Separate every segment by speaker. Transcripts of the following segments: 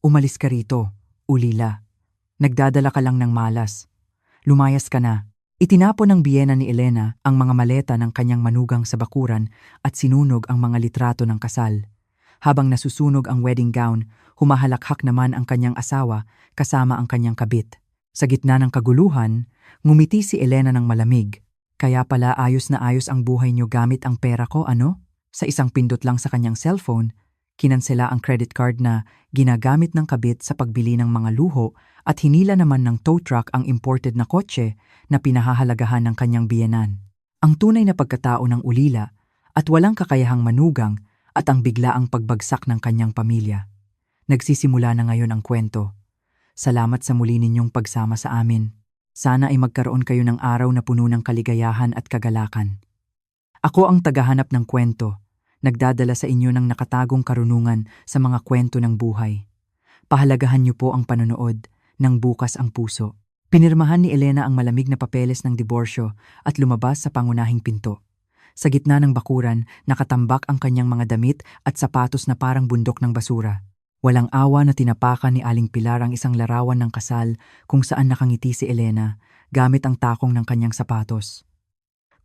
Speaker 1: Umalis ka rito, ulila. Nagdadala ka lang ng malas. Lumayas ka na. Itinapon ng biyena ni Elena ang mga maleta ng kanyang manugang sa bakuran at sinunog ang mga litrato ng kasal. Habang nasusunog ang wedding gown, humahalakhak naman ang kanyang asawa kasama ang kanyang kabit. Sa gitna ng kaguluhan, ngumiti si Elena ng malamig. Kaya pala ayos na ayos ang buhay niyo gamit ang pera ko, ano? Sa isang pindot lang sa kanyang cellphone, kinansela ang credit card na ginagamit ng kabit sa pagbili ng mga luho at hinila naman ng tow truck ang imported na kotse na pinahahalagahan ng kanyang biyenan. Ang tunay na pagkatao ng ulila at walang kakayahang manugang at ang biglaang pagbagsak ng kanyang pamilya. Nagsisimula na ngayon ang kwento. Salamat sa muli ninyong pagsama sa amin. Sana ay magkaroon kayo ng araw na puno ng kaligayahan at kagalakan. Ako ang tagahanap ng kwento, nagdadala sa inyo ng nakatagong karunungan sa mga kwento ng buhay. Pahalagahan niyo po ang panonood ng Bukas ang Puso. Pinirmahan ni Elena ang malamig na papeles ng diborsyo at lumabas sa pangunahing pinto. Sa gitna ng bakuran, nakatambak ang kanyang mga damit at sapatos na parang bundok ng basura. Walang awa na tinapakan ni Aling Pilar ang isang larawan ng kasal kung saan nakangiti si Elena gamit ang takong ng kanyang sapatos.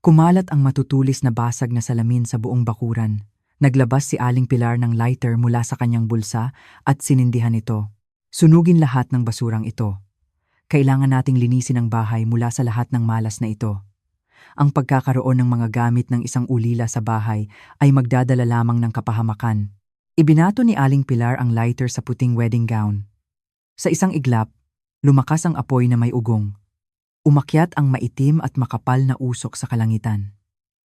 Speaker 1: Kumalat ang matutulis na basag na salamin sa buong bakuran. Naglabas si Aling Pilar ng lighter mula sa kanyang bulsa at sinindihan ito. Sunugin lahat ng basurang ito. Kailangan nating linisin ang bahay mula sa lahat ng malas na ito. Ang pagkakaroon ng mga gamit ng isang ulila sa bahay ay magdadala lamang ng kapahamakan. Ibinato ni Aling Pilar ang lighter sa puting wedding gown. Sa isang iglap, lumakas ang apoy na may ugong. Umakyat ang maitim at makapal na usok sa kalangitan.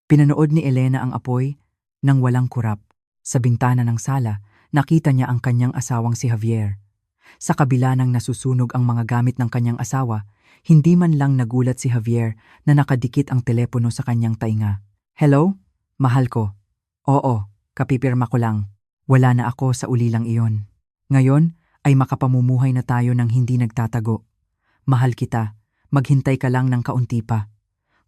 Speaker 1: Pinanood ni Elena ang apoy nang walang kurap. Sa bintana ng sala, nakita niya ang kanyang asawang si Javier. Sa kabila ng nasusunog ang mga gamit ng kanyang asawa, hindi man lang nagulat si Javier na nakadikit ang telepono sa kanyang tainga. Hello? Mahal ko. Oo, kapipirma ko lang. Wala na ako sa ulilang iyon. Ngayon ay makapamumuhay na tayo ng hindi nagtatago. Mahal kita, maghintay ka lang ng kaunti pa.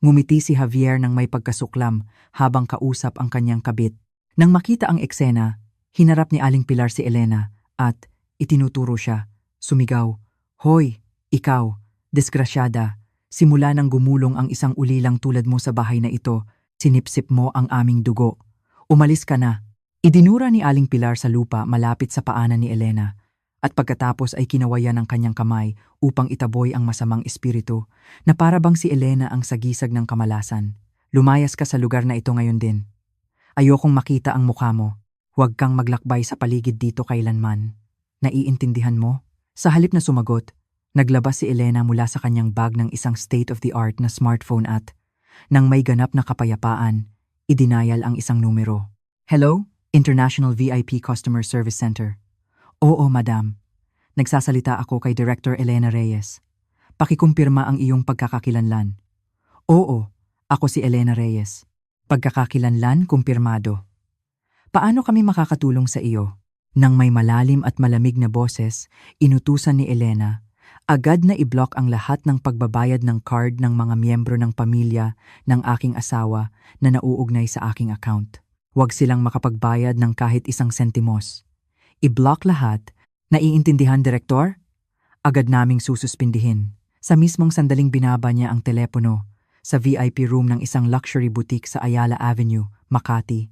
Speaker 1: Ngumiti si Javier ng may pagkasuklam habang kausap ang kanyang kabit. Nang makita ang eksena, hinarap ni Aling Pilar si Elena at itinuturo siya. Sumigaw, "Hoy, ikaw, disgrasyada, simula nang gumulong ang isang ulilang tulad mo sa bahay na ito, sinipsip mo ang aming dugo. Umalis ka na." Idinura ni Aling Pilar sa lupa malapit sa paanan ni Elena at pagkatapos ay kinawayan ng kanyang kamay upang itaboy ang masamang espiritu na para bang si Elena ang sagisag ng kamalasan. Lumayas ka sa lugar na ito ngayon din. Ayokong makita ang mukha mo. Huwag kang maglakbay sa paligid dito kailanman. Naiintindihan mo? Sa halip na sumagot, naglabas si Elena mula sa kanyang bag ng isang state-of-the-art na smartphone at, nang may ganap na kapayapaan, idinayal ang isang numero. Hello? International VIP Customer Service Center. Oo, madam. Nagsasalita ako kay Director Elena Reyes. Pakikumpirma ang iyong pagkakakilanlan. Oo, ako si Elena Reyes. Pagkakakilanlan kumpirmado. Paano kami makakatulong sa iyo? Nang may malalim at malamig na boses, inutusan ni Elena, agad na i-block ang lahat ng pagbabayad ng card ng mga miyembro ng pamilya ng aking asawa na nauugnay sa aking account. Huwag silang makapagbayad ng kahit isang sentimos. I-block lahat. Naiintindihan, Direktor? Agad naming sususpindihin. Sa mismong sandaling binaba niya ang telepono, sa VIP room ng isang luxury boutique sa Ayala Avenue, Makati,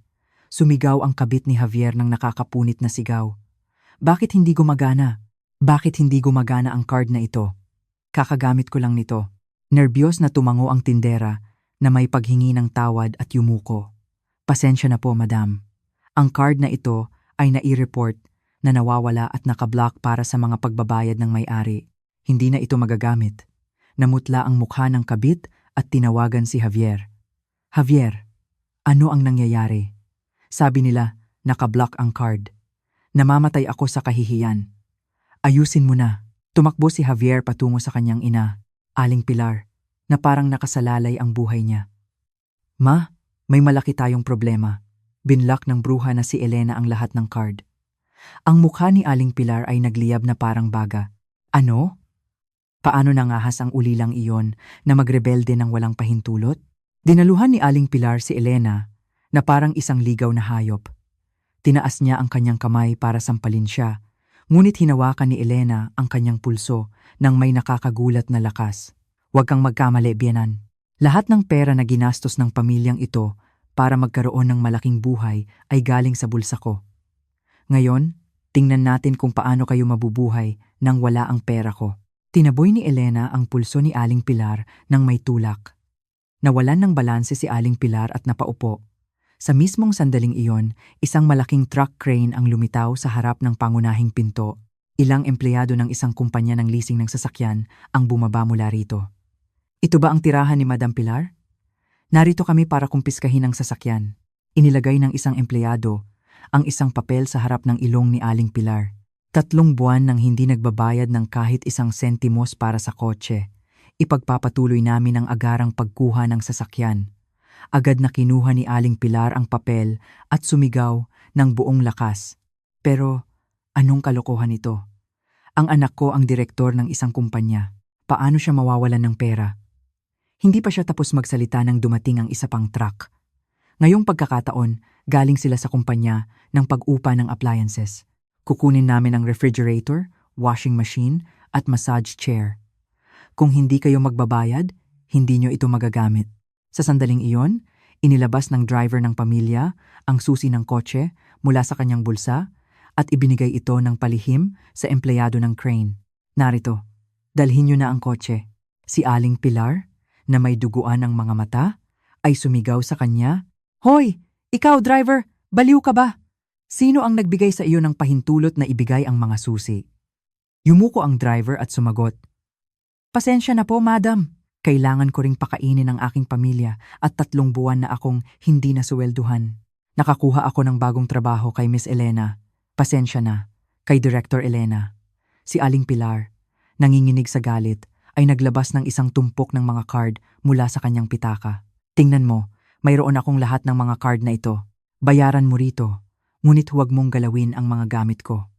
Speaker 1: sumigaw ang kabit ni Javier ng nakakapunit na sigaw. Bakit hindi gumagana? Bakit hindi gumagana ang card na ito? Kakagamit ko lang nito. Nerbyos na tumango ang tindera na may paghingi ng tawad at yumuko. Pasensya na po, madam. Ang card na ito ay nai-report na nawawala at nakablock para sa mga pagbabayad ng may-ari. Hindi na ito magagamit. Namutla ang mukha ng kabit at tinawagan si Javier. Javier, ano ang nangyayari? Sabi nila, nakablock ang card. Namamatay ako sa kahihiyan. Ayusin mo na. Tumakbo si Javier patungo sa kanyang ina, Aling Pilar, na parang nakasalalay ang buhay niya. Ma, may malaki tayong problema. Binlock ng bruha na si Elena ang lahat ng card. Ang mukha ni Aling Pilar ay nagliyab na parang baga. Ano? Paano nangahas ang ulilang iyon na magrebelde ng walang pahintulot? Dinaluhan ni Aling Pilar si Elena na parang isang ligaw na hayop. Tinaas niya ang kanyang kamay para sampalin siya, Ngunit hinawakan ni Elena ang kanyang pulso nang may nakakagulat na lakas. Huwag kang magkamali, biyenan. Lahat ng pera na ginastos ng pamilyang ito para magkaroon ng malaking buhay ay galing sa bulsa ko. Ngayon, tingnan natin kung paano kayo mabubuhay nang wala ang pera ko. Tinaboy ni Elena ang pulso ni Aling Pilar nang may tulak. Nawalan ng balanse si Aling Pilar at napaupo. Sa mismong sandaling iyon, isang malaking truck crane ang lumitaw sa harap ng pangunahing pinto. Ilang empleyado ng isang kumpanya ng leasing ng sasakyan ang bumaba mula rito. Ito ba ang tirahan ni Madam Pilar? Narito kami para kumpiskahin ang sasakyan. Inilagay ng isang empleyado ang isang papel sa harap ng ilong ni Aling Pilar. 3 buwan nang hindi nagbabayad ng kahit isang sentimos para sa kotse. Ipagpapatuloy namin ang agarang pagkuha ng sasakyan. Agad na kinuha ni Aling Pilar ang papel at sumigaw ng buong lakas. Pero anong kalokohan ito? Ang anak ko ang direktor ng isang kumpanya. Paano siya mawawalan ng pera? Hindi pa siya tapos magsalita nang dumating ang isa pang truck. Ngayong pagkakataon, galing sila sa kumpanya ng pag-upa ng appliances. Kukunin namin ang refrigerator, washing machine at massage chair. Kung hindi kayo magbabayad, hindi nyo ito magagamit. Sa sandaling iyon, inilabas ng driver ng pamilya ang susi ng kotse mula sa kanyang bulsa at ibinigay ito ng palihim sa empleyado ng crane. Narito, dalhin nyo na ang kotse. Si Aling Pilar, na may duguan ang mga mata, ay sumigaw sa kanya, "Hoy! Ikaw, driver! Baliw ka ba? Sino ang nagbigay sa iyo ng pahintulot na ibigay ang mga susi?" Yumuko ang driver at sumagot, "Pasensya na po, madam. Kailangan ko ring pakainin ang aking pamilya at 3 buwan na akong hindi nasuwelduhan. Nakakuha ako ng bagong trabaho kay Miss Elena. Pasensya na, kay Director Elena." Si Aling Pilar, nanginginig sa galit, ay naglabas ng isang tumpok ng mga card mula sa kanyang pitaka. "Tingnan mo, mayroon akong lahat ng mga card na ito. Bayaran mo rito, ngunit huwag mong galawin ang mga gamit ko."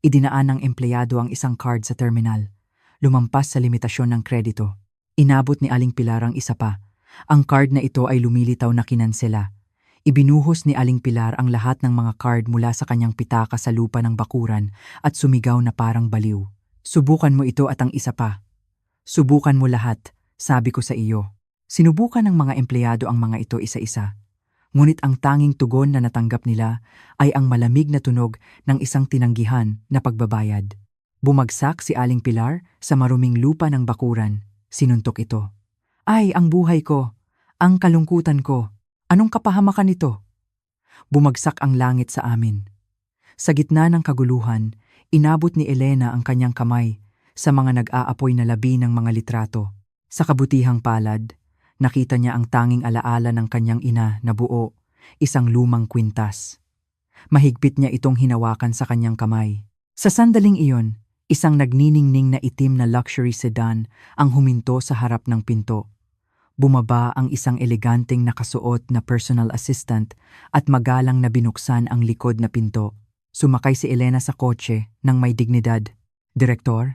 Speaker 1: Idinaan ng empleyado ang isang card sa terminal. Lumampas sa limitasyon ng kredito. Inabot ni Aling Pilar ang isa pa. Ang card na ito ay lumilitaw na kinansela. Ibinuhos ni Aling Pilar ang lahat ng mga card mula sa kanyang pitaka sa lupa ng bakuran at sumigaw na parang baliw. "Subukan mo ito at ang isa pa. Subukan mo lahat, sabi ko sa iyo." Sinubukan ng mga empleyado ang mga ito isa-isa. Ngunit ang tanging tugon na natanggap nila ay ang malamig na tunog ng isang tinanggihan na pagbabayad. Bumagsak si Aling Pilar sa maruming lupa ng bakuran. Sinuntok ito. "Ay, ang buhay ko! Ang kalungkutan ko! Anong kapahamakan ito?" Bumagsak ang langit sa amin. Sa gitna ng kaguluhan, inabot ni Elena ang kanyang kamay sa mga nag-aapoy na labi ng mga litrato. Sa kabutihang palad, nakita niya ang tanging alaala ng kanyang ina na buo, isang lumang kwintas. Mahigpit niya itong hinawakan sa kanyang kamay. Sa sandaling iyon, isang nagniningning na itim na luxury sedan ang huminto sa harap ng pinto. Bumaba ang isang eleganteng nakasuot na personal assistant at magalang na binuksan ang likod na pinto. Sumakay si Elena sa kotse nang may dignidad. "Direktor,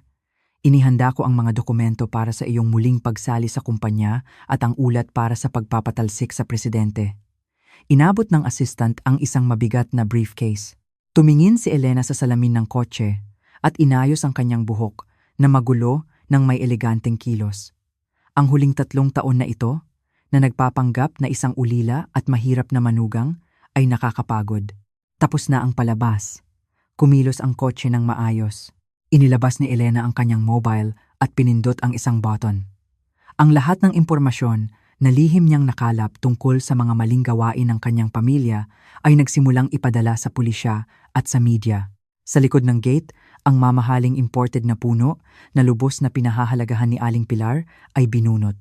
Speaker 1: inihanda ko ang mga dokumento para sa iyong muling pagsali sa kumpanya at ang ulat para sa pagpapatalsik sa presidente." Inabot ng assistant ang isang mabigat na briefcase. Tumingin si Elena sa salamin ng kotse at inayos ang kanyang buhok na magulo ng may eleganteng kilos. Ang huling 3 taon na ito, na nagpapanggap na isang ulila at mahirap na manugang, ay nakakapagod. Tapos na ang palabas. Kumilos ang kotse ng maayos. Inilabas ni Elena ang kanyang mobile at pinindot ang isang button. Ang lahat ng impormasyon na lihim niyang nakalap tungkol sa mga maling gawain ng kanyang pamilya ay nagsimulang ipadala sa pulisya at sa media. Sa likod ng gate, ang mamahaling imported na puno na lubos na pinahahalagahan ni Aling Pilar ay binunot.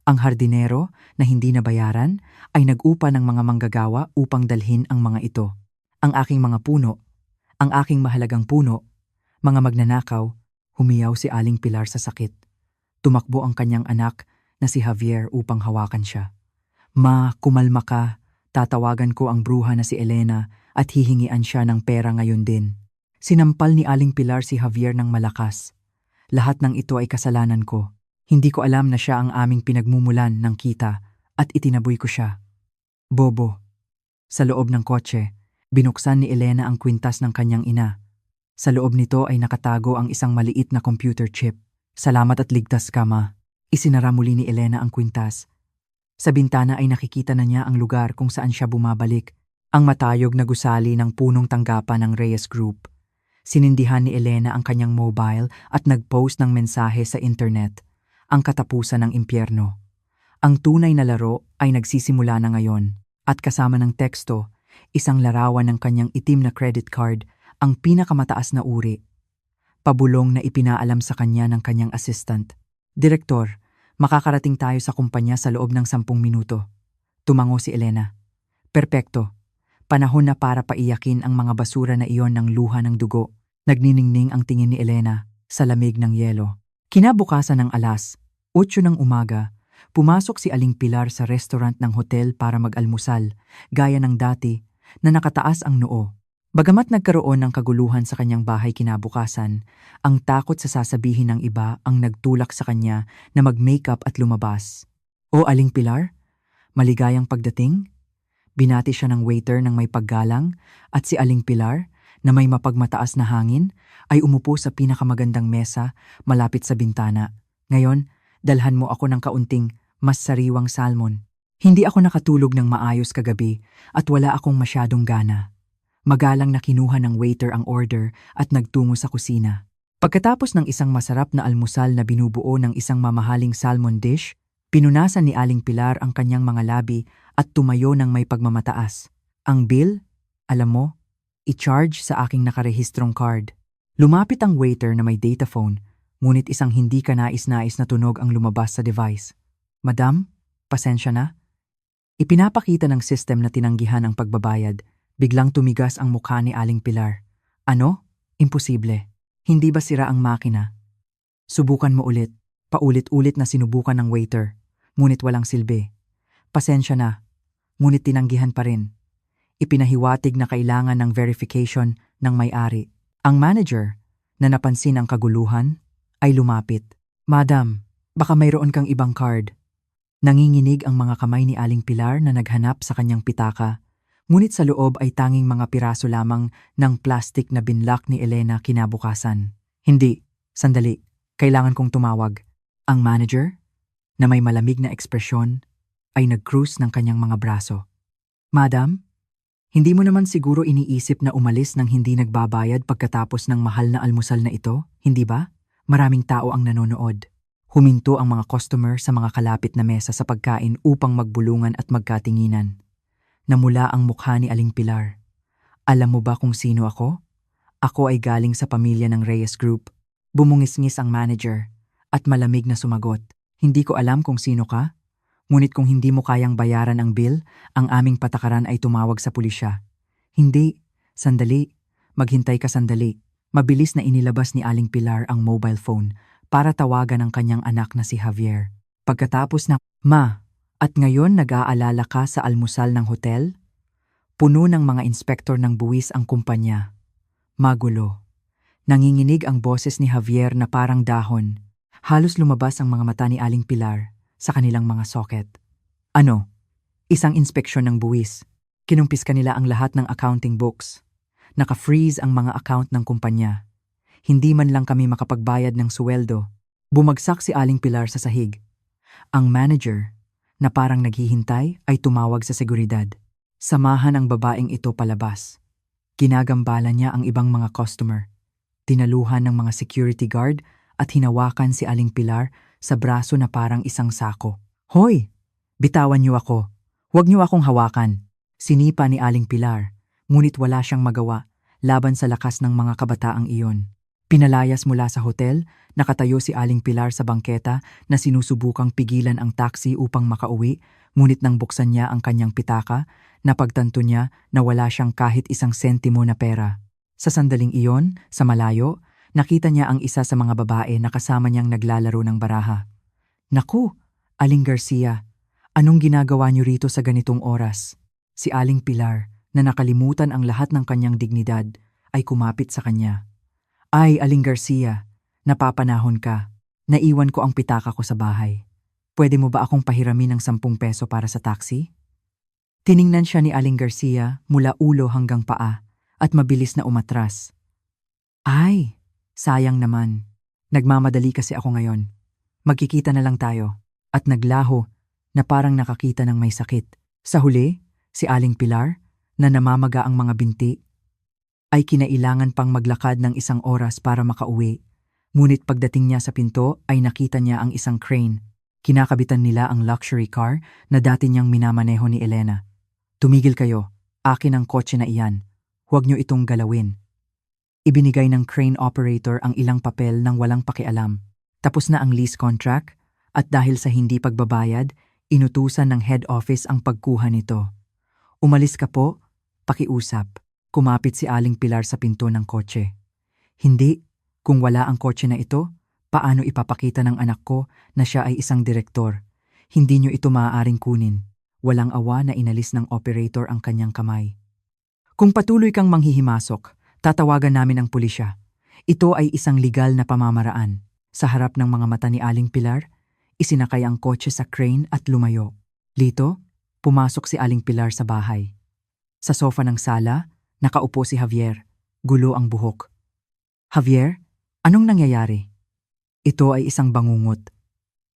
Speaker 1: Ang hardinero na hindi nabayaran ay nag-upa ng mga manggagawa upang dalhin ang mga ito. "Ang aking mga puno, ang aking mahalagang puno, mga magnanakaw," humiyaw si Aling Pilar sa sakit. Tumakbo ang kanyang anak na si Javier upang hawakan siya. "Ma, kumalma ka. Tatawagan ko ang bruha na si Elena at hihingian siya ng pera ngayon din." Sinampal ni Aling Pilar si Javier ng malakas. "Lahat ng ito ay kasalanan ko. Hindi ko alam na siya ang aming pinagmumulan ng kita at itinaboy ko siya." "Bobo." Sa loob ng kotse, binuksan ni Elena ang kwintas ng kanyang ina. Sa loob nito ay nakatago ang isang maliit na computer chip. Salamat at ligtas ka, ma. Isinara muli ni Elena ang kwintas. Sa bintana ay nakikita na niya ang lugar kung saan siya bumabalik, ang matayog na gusali ng punong tanggapan ng Reyes Group. Sinindihan ni Elena ang kanyang mobile at nag-post ng mensahe sa internet, ang katapusan ng impyerno. Ang tunay na laro ay nagsisimula na ngayon, at kasama ng teksto, isang larawan ng kanyang itim na credit card, ang pinakamataas na uri. Pabulong na ipinaalam sa kanya ng kanyang assistant. Direktor, makakarating tayo sa kumpanya sa loob ng 10 minuto. Tumango si Elena. Perpekto. Panahon na para paiyakin ang mga basura na iyon ng luha ng dugo. Nagniningning ang tingin ni Elena sa lamig ng yelo. Kinabukasan ng alas 8 ng umaga, pumasok si Aling Pilar sa restaurant ng hotel para mag-almusal, gaya ng dati na nakataas ang noo. Bagamat nagkaroon ng kaguluhan sa kanyang bahay kinabukasan, ang takot sa sasabihin ng iba ang nagtulak sa kanya na mag-makeup at lumabas. O Aling Pilar, maligayang pagdating? Binati siya ng waiter ng may paggalang at si Aling Pilar, na may mapagmataas na hangin, ay umupo sa pinakamagandang mesa malapit sa bintana. Ngayon, dalhan mo ako ng kaunting mas sariwang salmon. Hindi ako nakatulog ng maayos kagabi at wala akong masyadong gana. Magalang na kinuha ng waiter ang order at nagtungo sa kusina. Pagkatapos ng isang masarap na almusal na binubuo ng isang mamahaling salmon dish, pinunasan ni Aling Pilar ang kanyang mga labi at tumayo ng may pagmamataas. Ang bill, alam mo, i-charge sa aking nakarehistrong card. Lumapit ang waiter na may data phone, ngunit isang hindi kanais-nais na tunog ang lumabas sa device. Madam, pasensya na? Ipinapakita ng system na tinanggihan ang pagbabayad. Biglang tumigas ang mukha ni Aling Pilar. Ano? Imposible. Hindi ba sira ang makina? Subukan mo ulit. Paulit-ulit na sinubukan ng waiter, ngunit walang silbi. Pasensya na, ngunit tinanggihan pa rin. Ipinahiwatig na kailangan ng verification ng may-ari. Ang manager, na napansin ang kaguluhan, ay lumapit. Madam, baka mayroon kang ibang card. Nanginginig ang mga kamay ni Aling Pilar na naghanap sa kanyang pitaka, ngunit sa loob ay tanging mga piraso lamang ng plastic na binlock ni Elena kinabukasan. Hindi, sandali, kailangan kong tumawag. Ang manager, na may malamig na ekspresyon, ay nag-cruise ng kanyang mga braso. Madam, hindi mo naman siguro iniisip na umalis nang hindi nagbabayad pagkatapos ng mahal na almusal na ito, hindi ba? Maraming tao ang nanonood. Huminto ang mga customer sa mga kalapit na mesa sa pagkain upang magbulungan at magkatinginan. Namula ang mukha ni Aling Pilar. Alam mo ba kung sino ako? Ako ay galing sa pamilya ng Reyes Group. Bumungisngis ang manager at malamig na sumagot. Hindi ko alam kung sino ka, ngunit kung hindi mo kayang bayaran ang bill, ang aming patakaran ay tumawag sa pulisya. Hindi, sandali, maghintay ka sandali. Mabilis na inilabas ni Aling Pilar ang mobile phone para tawagan ang kanyang anak na si Javier. Pagkatapos na, Ma, at ngayon nag-aalala ka sa almusal ng hotel? Puno ng mga inspektor ng buwis ang kumpanya. Magulo. Nanginginig ang boses ni Javier na parang dahon. Halos lumabas ang mga mata ni Aling Pilar sa kanilang mga socket. Ano? Isang inspeksyon ng buwis. Kinumpis kanila ang lahat ng accounting books. Naka-freeze ang mga account ng kumpanya. Hindi man lang kami makapagbayad ng suweldo. Bumagsak si Aling Pilar sa sahig. Ang manager, na parang naghihintay, ay tumawag sa seguridad. Samahan ang babaeng ito palabas. Ginagambala niya ang ibang mga customer. Tinaluhan ng mga security guard at hinawakan si Aling Pilar sa braso na parang isang sako. Hoy! Bitawan niyo ako. Huwag niyo akong hawakan. Sinipa ni Aling Pilar, ngunit wala siyang magawa laban sa lakas ng mga kabataang iyon. Pinalayas mula sa hotel, nakatayo si Aling Pilar sa bangketa na sinusubukang pigilan ang taxi upang makauwi, ngunit nang buksan niya ang kanyang pitaka, napagtanto niya na wala siyang kahit isang sentimo na pera. Sa sandaling iyon, sa malayo, nakita niya ang isa sa mga babae na kasama niyang naglalaro ng baraha. Naku, Aling Garcia, anong ginagawa niyo rito sa ganitong oras? Si Aling Pilar, na nakalimutan ang lahat ng kanyang dignidad, ay kumapit sa kanya. Ay, Aling Garcia, napapanahon ka. Naiwan ko ang pitaka ko sa bahay. Pwede mo ba akong pahiramin ng 10 peso para sa taxi? Tiningnan siya ni Aling Garcia mula ulo hanggang paa at mabilis na umatras. Ay, sayang naman. Nagmamadali kasi ako ngayon. Magkikita na lang tayo. At naglaho na parang nakakita ng may sakit. Sa huli, si Aling Pilar, na namamaga ang mga binti, ay kinailangan pang maglakad ng 1 oras para makauwi. Ngunit pagdating niya sa pinto ay nakita niya ang isang crane. Kinakabitan nila ang luxury car na dati niyang minamaneho ni Elena. Tumigil kayo. Akin ang kotse na iyan. Huwag niyo itong galawin. Ibinigay ng crane operator ang ilang papel nang walang pakialam. Tapos na ang lease contract at dahil sa hindi pagbabayad, inutusan ng head office ang pagkuha nito. Umalis ka po, pakiusap. Kumapit si Aling Pilar sa pinto ng kotse. Hindi, kung wala ang kotse na ito, paano ipapakita ng anak ko na siya ay isang direktor? Hindi niyo ito maaaring kunin. Walang awa na inalis ng operator ang kanyang kamay. Kung patuloy kang manghihimasok, tatawagan namin ang pulisya. Ito ay isang legal na pamamaraan. Sa harap ng mga mata ni Aling Pilar, isinakay ang kotse sa crane at lumayo. Lito, pumasok si Aling Pilar sa bahay. Sa sofa ng sala, nakaupo si Javier. Gulo ang buhok. Javier, anong nangyayari? Ito ay isang bangungot.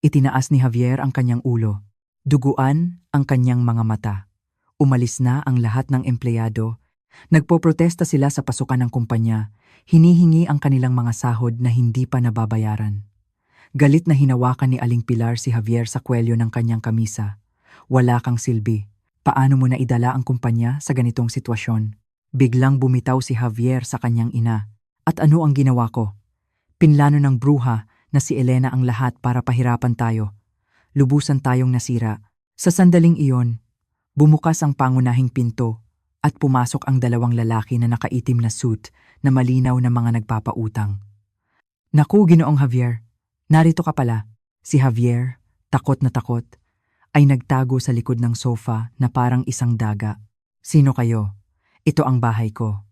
Speaker 1: Itinaas ni Javier ang kanyang ulo. Duguan ang kanyang mga mata. Umalis na ang lahat ng empleyado. Nagpoprotesta sila sa pasukan ng kumpanya. Hinihingi ang kanilang mga sahod na hindi pa nababayaran. Galit na hinawakan ni Aling Pilar si Javier sa kwelyo ng kanyang kamisa. Wala kang silbi. Paano mo na idala ang kumpanya sa ganitong sitwasyon? Biglang bumitaw si Javier sa kanyang ina. At ano ang ginawa ko? Pinlano ng bruha na si Elena ang lahat para pahirapan tayo. Lubusan tayong nasira. Sa sandaling iyon, bumukas ang pangunahing pinto at pumasok ang 2 lalaki na nakaitim na suit na malinaw na mga nagpapautang. Naku, Ginoong Javier, narito ka pala. Si Javier, takot na takot, ay nagtago sa likod ng sofa na parang isang daga. Sino kayo? Ito ang bahay ko.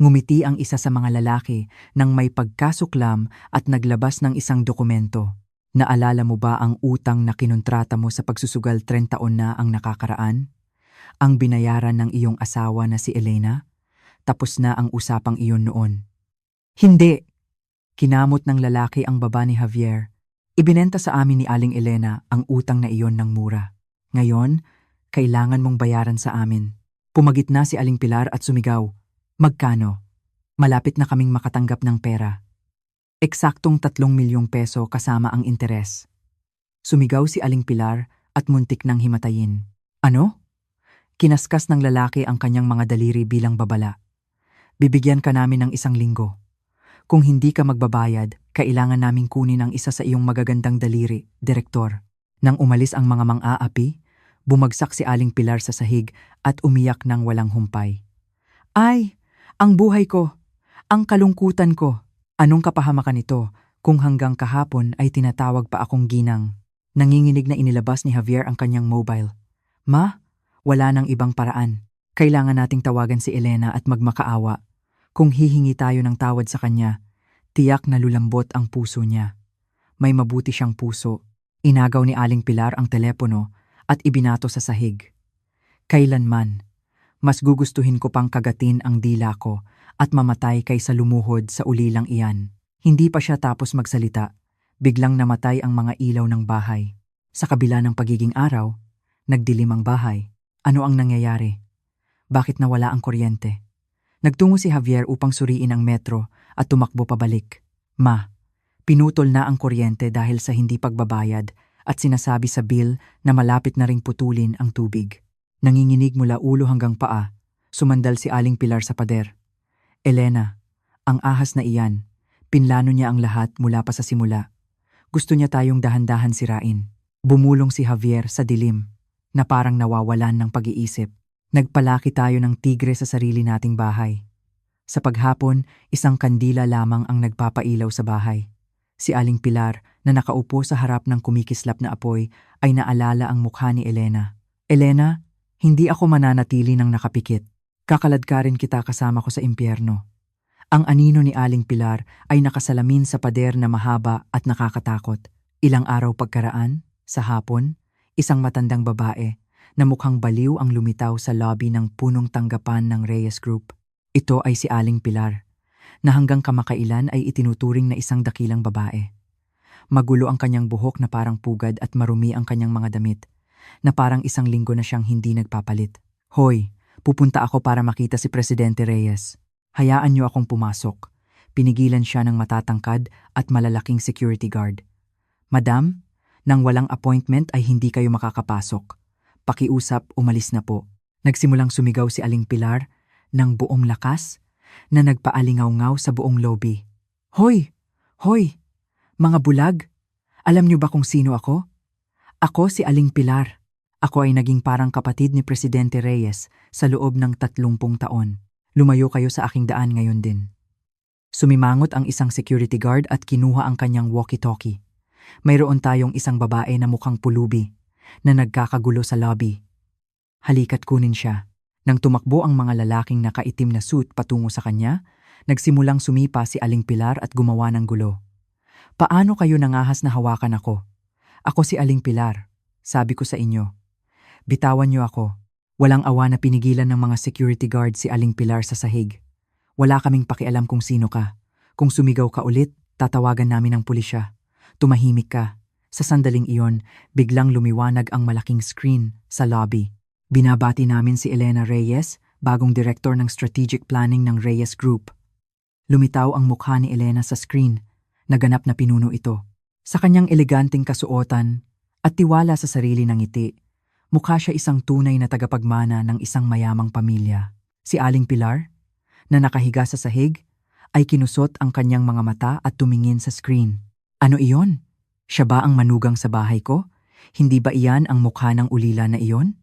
Speaker 1: Ngumiti ang isa sa mga lalaki nang may pagkasuklam at naglabas ng isang dokumento. Naalala mo ba ang utang na kinontrata mo sa pagsusugal 30 taon na ang nakakaraan? Ang binayaran ng iyong asawa na si Elena? Tapos na ang usapang iyon noon. Hindi! Kinamot ng lalaki ang baba ni Javier. Ibinenta sa amin ni Aling Elena ang utang na iyon ng mura. Ngayon, kailangan mong bayaran sa amin. Pumagit na si Aling Pilar at sumigaw. Magkano? Malapit na kaming makatanggap ng pera. Eksaktong 3 milyong peso kasama ang interes. Sumigaw si Aling Pilar at muntik nang himatayin. Ano? Kinaskas ng lalaki ang kanyang mga daliri bilang babala. Bibigyan ka namin ng 1 linggo. Kung hindi ka magbabayad, kailangan naming kunin ang isa sa iyong magagandang daliri, direktor. Nang umalis ang mga mang-aapi, bumagsak si Aling Pilar sa sahig at umiyak ng walang humpay. Ay, ang buhay ko, ang kalungkutan ko. Anong kapahamakan ito kung hanggang kahapon ay tinatawag pa akong ginang? Nanginginig na inilabas ni Javier ang kanyang mobile. Ma, wala nang ibang paraan. Kailangan nating tawagan si Elena at magmakaawa. Kung hihingi tayo ng tawad sa kanya, tiyak na lulambot ang puso niya. May mabuti siyang puso. Inagaw ni Aling Pilar ang telepono at ibinato sa sahig. Kailanman, mas gugustuhin ko pang kagatin ang dila ko at mamatay kaysa lumuhod sa ulilang iyan. Hindi pa siya tapos magsalita. Biglang namatay ang mga ilaw ng bahay. Sa kabila ng pagiging araw, nagdilim ang bahay. Ano ang nangyayari? Bakit nawala ang kuryente? Nagtungo si Javier upang suriin ang metro at tumakbo pabalik. Ma, pinutol na ang kuryente dahil sa hindi pagbabayad at sinasabi sa bill na malapit na ring putulin ang tubig. Nanginginig mula ulo hanggang paa, sumandal si Aling Pilar sa pader. Elena, ang ahas na iyan, pinlano niya ang lahat mula pa sa simula. Gusto niya tayong dahan-dahan sirain. Bumulong si Javier sa dilim, na parang nawawalan ng pag-iisip. Nagpalaki tayo ng tigre sa sarili nating bahay. Sa paghapon, isang kandila lamang ang nagpapailaw sa bahay. Si Aling Pilar, na nakaupo sa harap ng kumikislap na apoy, ay naalala ang mukha ni Elena. Elena, hindi ako mananatili ng nakapikit. Kakaladkarin kita kasama ko sa impyerno. Ang anino ni Aling Pilar ay nakasalamin sa pader na mahaba at nakakatakot. Ilang araw pagkaraan, sa hapon, isang matandang babae na mukhang baliw ang lumitaw sa lobby ng punong tanggapan ng Reyes Group. Ito ay si Aling Pilar. na hanggang kamakailan ay itinuturing na isang dakilang babae. Magulo ang kanyang buhok na parang pugad at marumi ang kanyang mga damit, na parang isang linggo na siyang hindi nagpapalit. Hoy, pupunta ako para makita si Presidente Reyes. Hayaan niyo akong pumasok. Pinigilan siya ng matatangkad at malalaking security guard. Madam, nang walang appointment ay hindi kayo makakapasok. Pakiusap, umalis na po. Nagsimulang sumigaw si Aling Pilar ng buong lakas na nagpaalingaw-ngaw sa buong lobby. Hoy! Hoy! Mga bulag! Alam niyo ba kung sino ako? Ako si Aling Pilar. Ako ay naging parang kapatid ni Presidente Reyes sa loob ng 30 taon. Lumayo kayo sa aking daan ngayon din. Sumimangot ang isang security guard at kinuha ang kanyang walkie-talkie. Mayroon tayong isang babae na mukhang pulubi na nagkakagulo sa lobby. Halika't kunin siya. Nang tumakbo ang mga lalaking nakaitim na suit patungo sa kanya, nagsimulang sumipa si Aling Pilar at gumawa ng gulo. Paano kayo nangahas na hawakan ako? Ako si Aling Pilar. Sabi ko sa inyo. Bitawan niyo ako. Walang awa na pinigilan ng mga security guard si Aling Pilar sa sahig. Wala kaming pakialam kung sino ka. Kung sumigaw ka ulit, tatawagan namin ang pulisya. Tumahimik ka. Sa sandaling iyon, biglang lumiwanag ang malaking screen sa lobby. Binabati namin si Elena Reyes, bagong direktor ng strategic planning ng Reyes Group. Lumitaw ang mukha ni Elena sa screen. Naganap na pinuno ito. Sa kanyang eleganteng kasuotan at tiwala sa sarili ng ngiti, mukha siya isang tunay na tagapagmana ng isang mayamang pamilya. Si Aling Pilar, na nakahiga sa sahig, ay kinusot ang kanyang mga mata at tumingin sa screen. Ano iyon? Siya ba ang manugang sa bahay ko? Hindi ba iyan ang mukha ng ulila na iyon?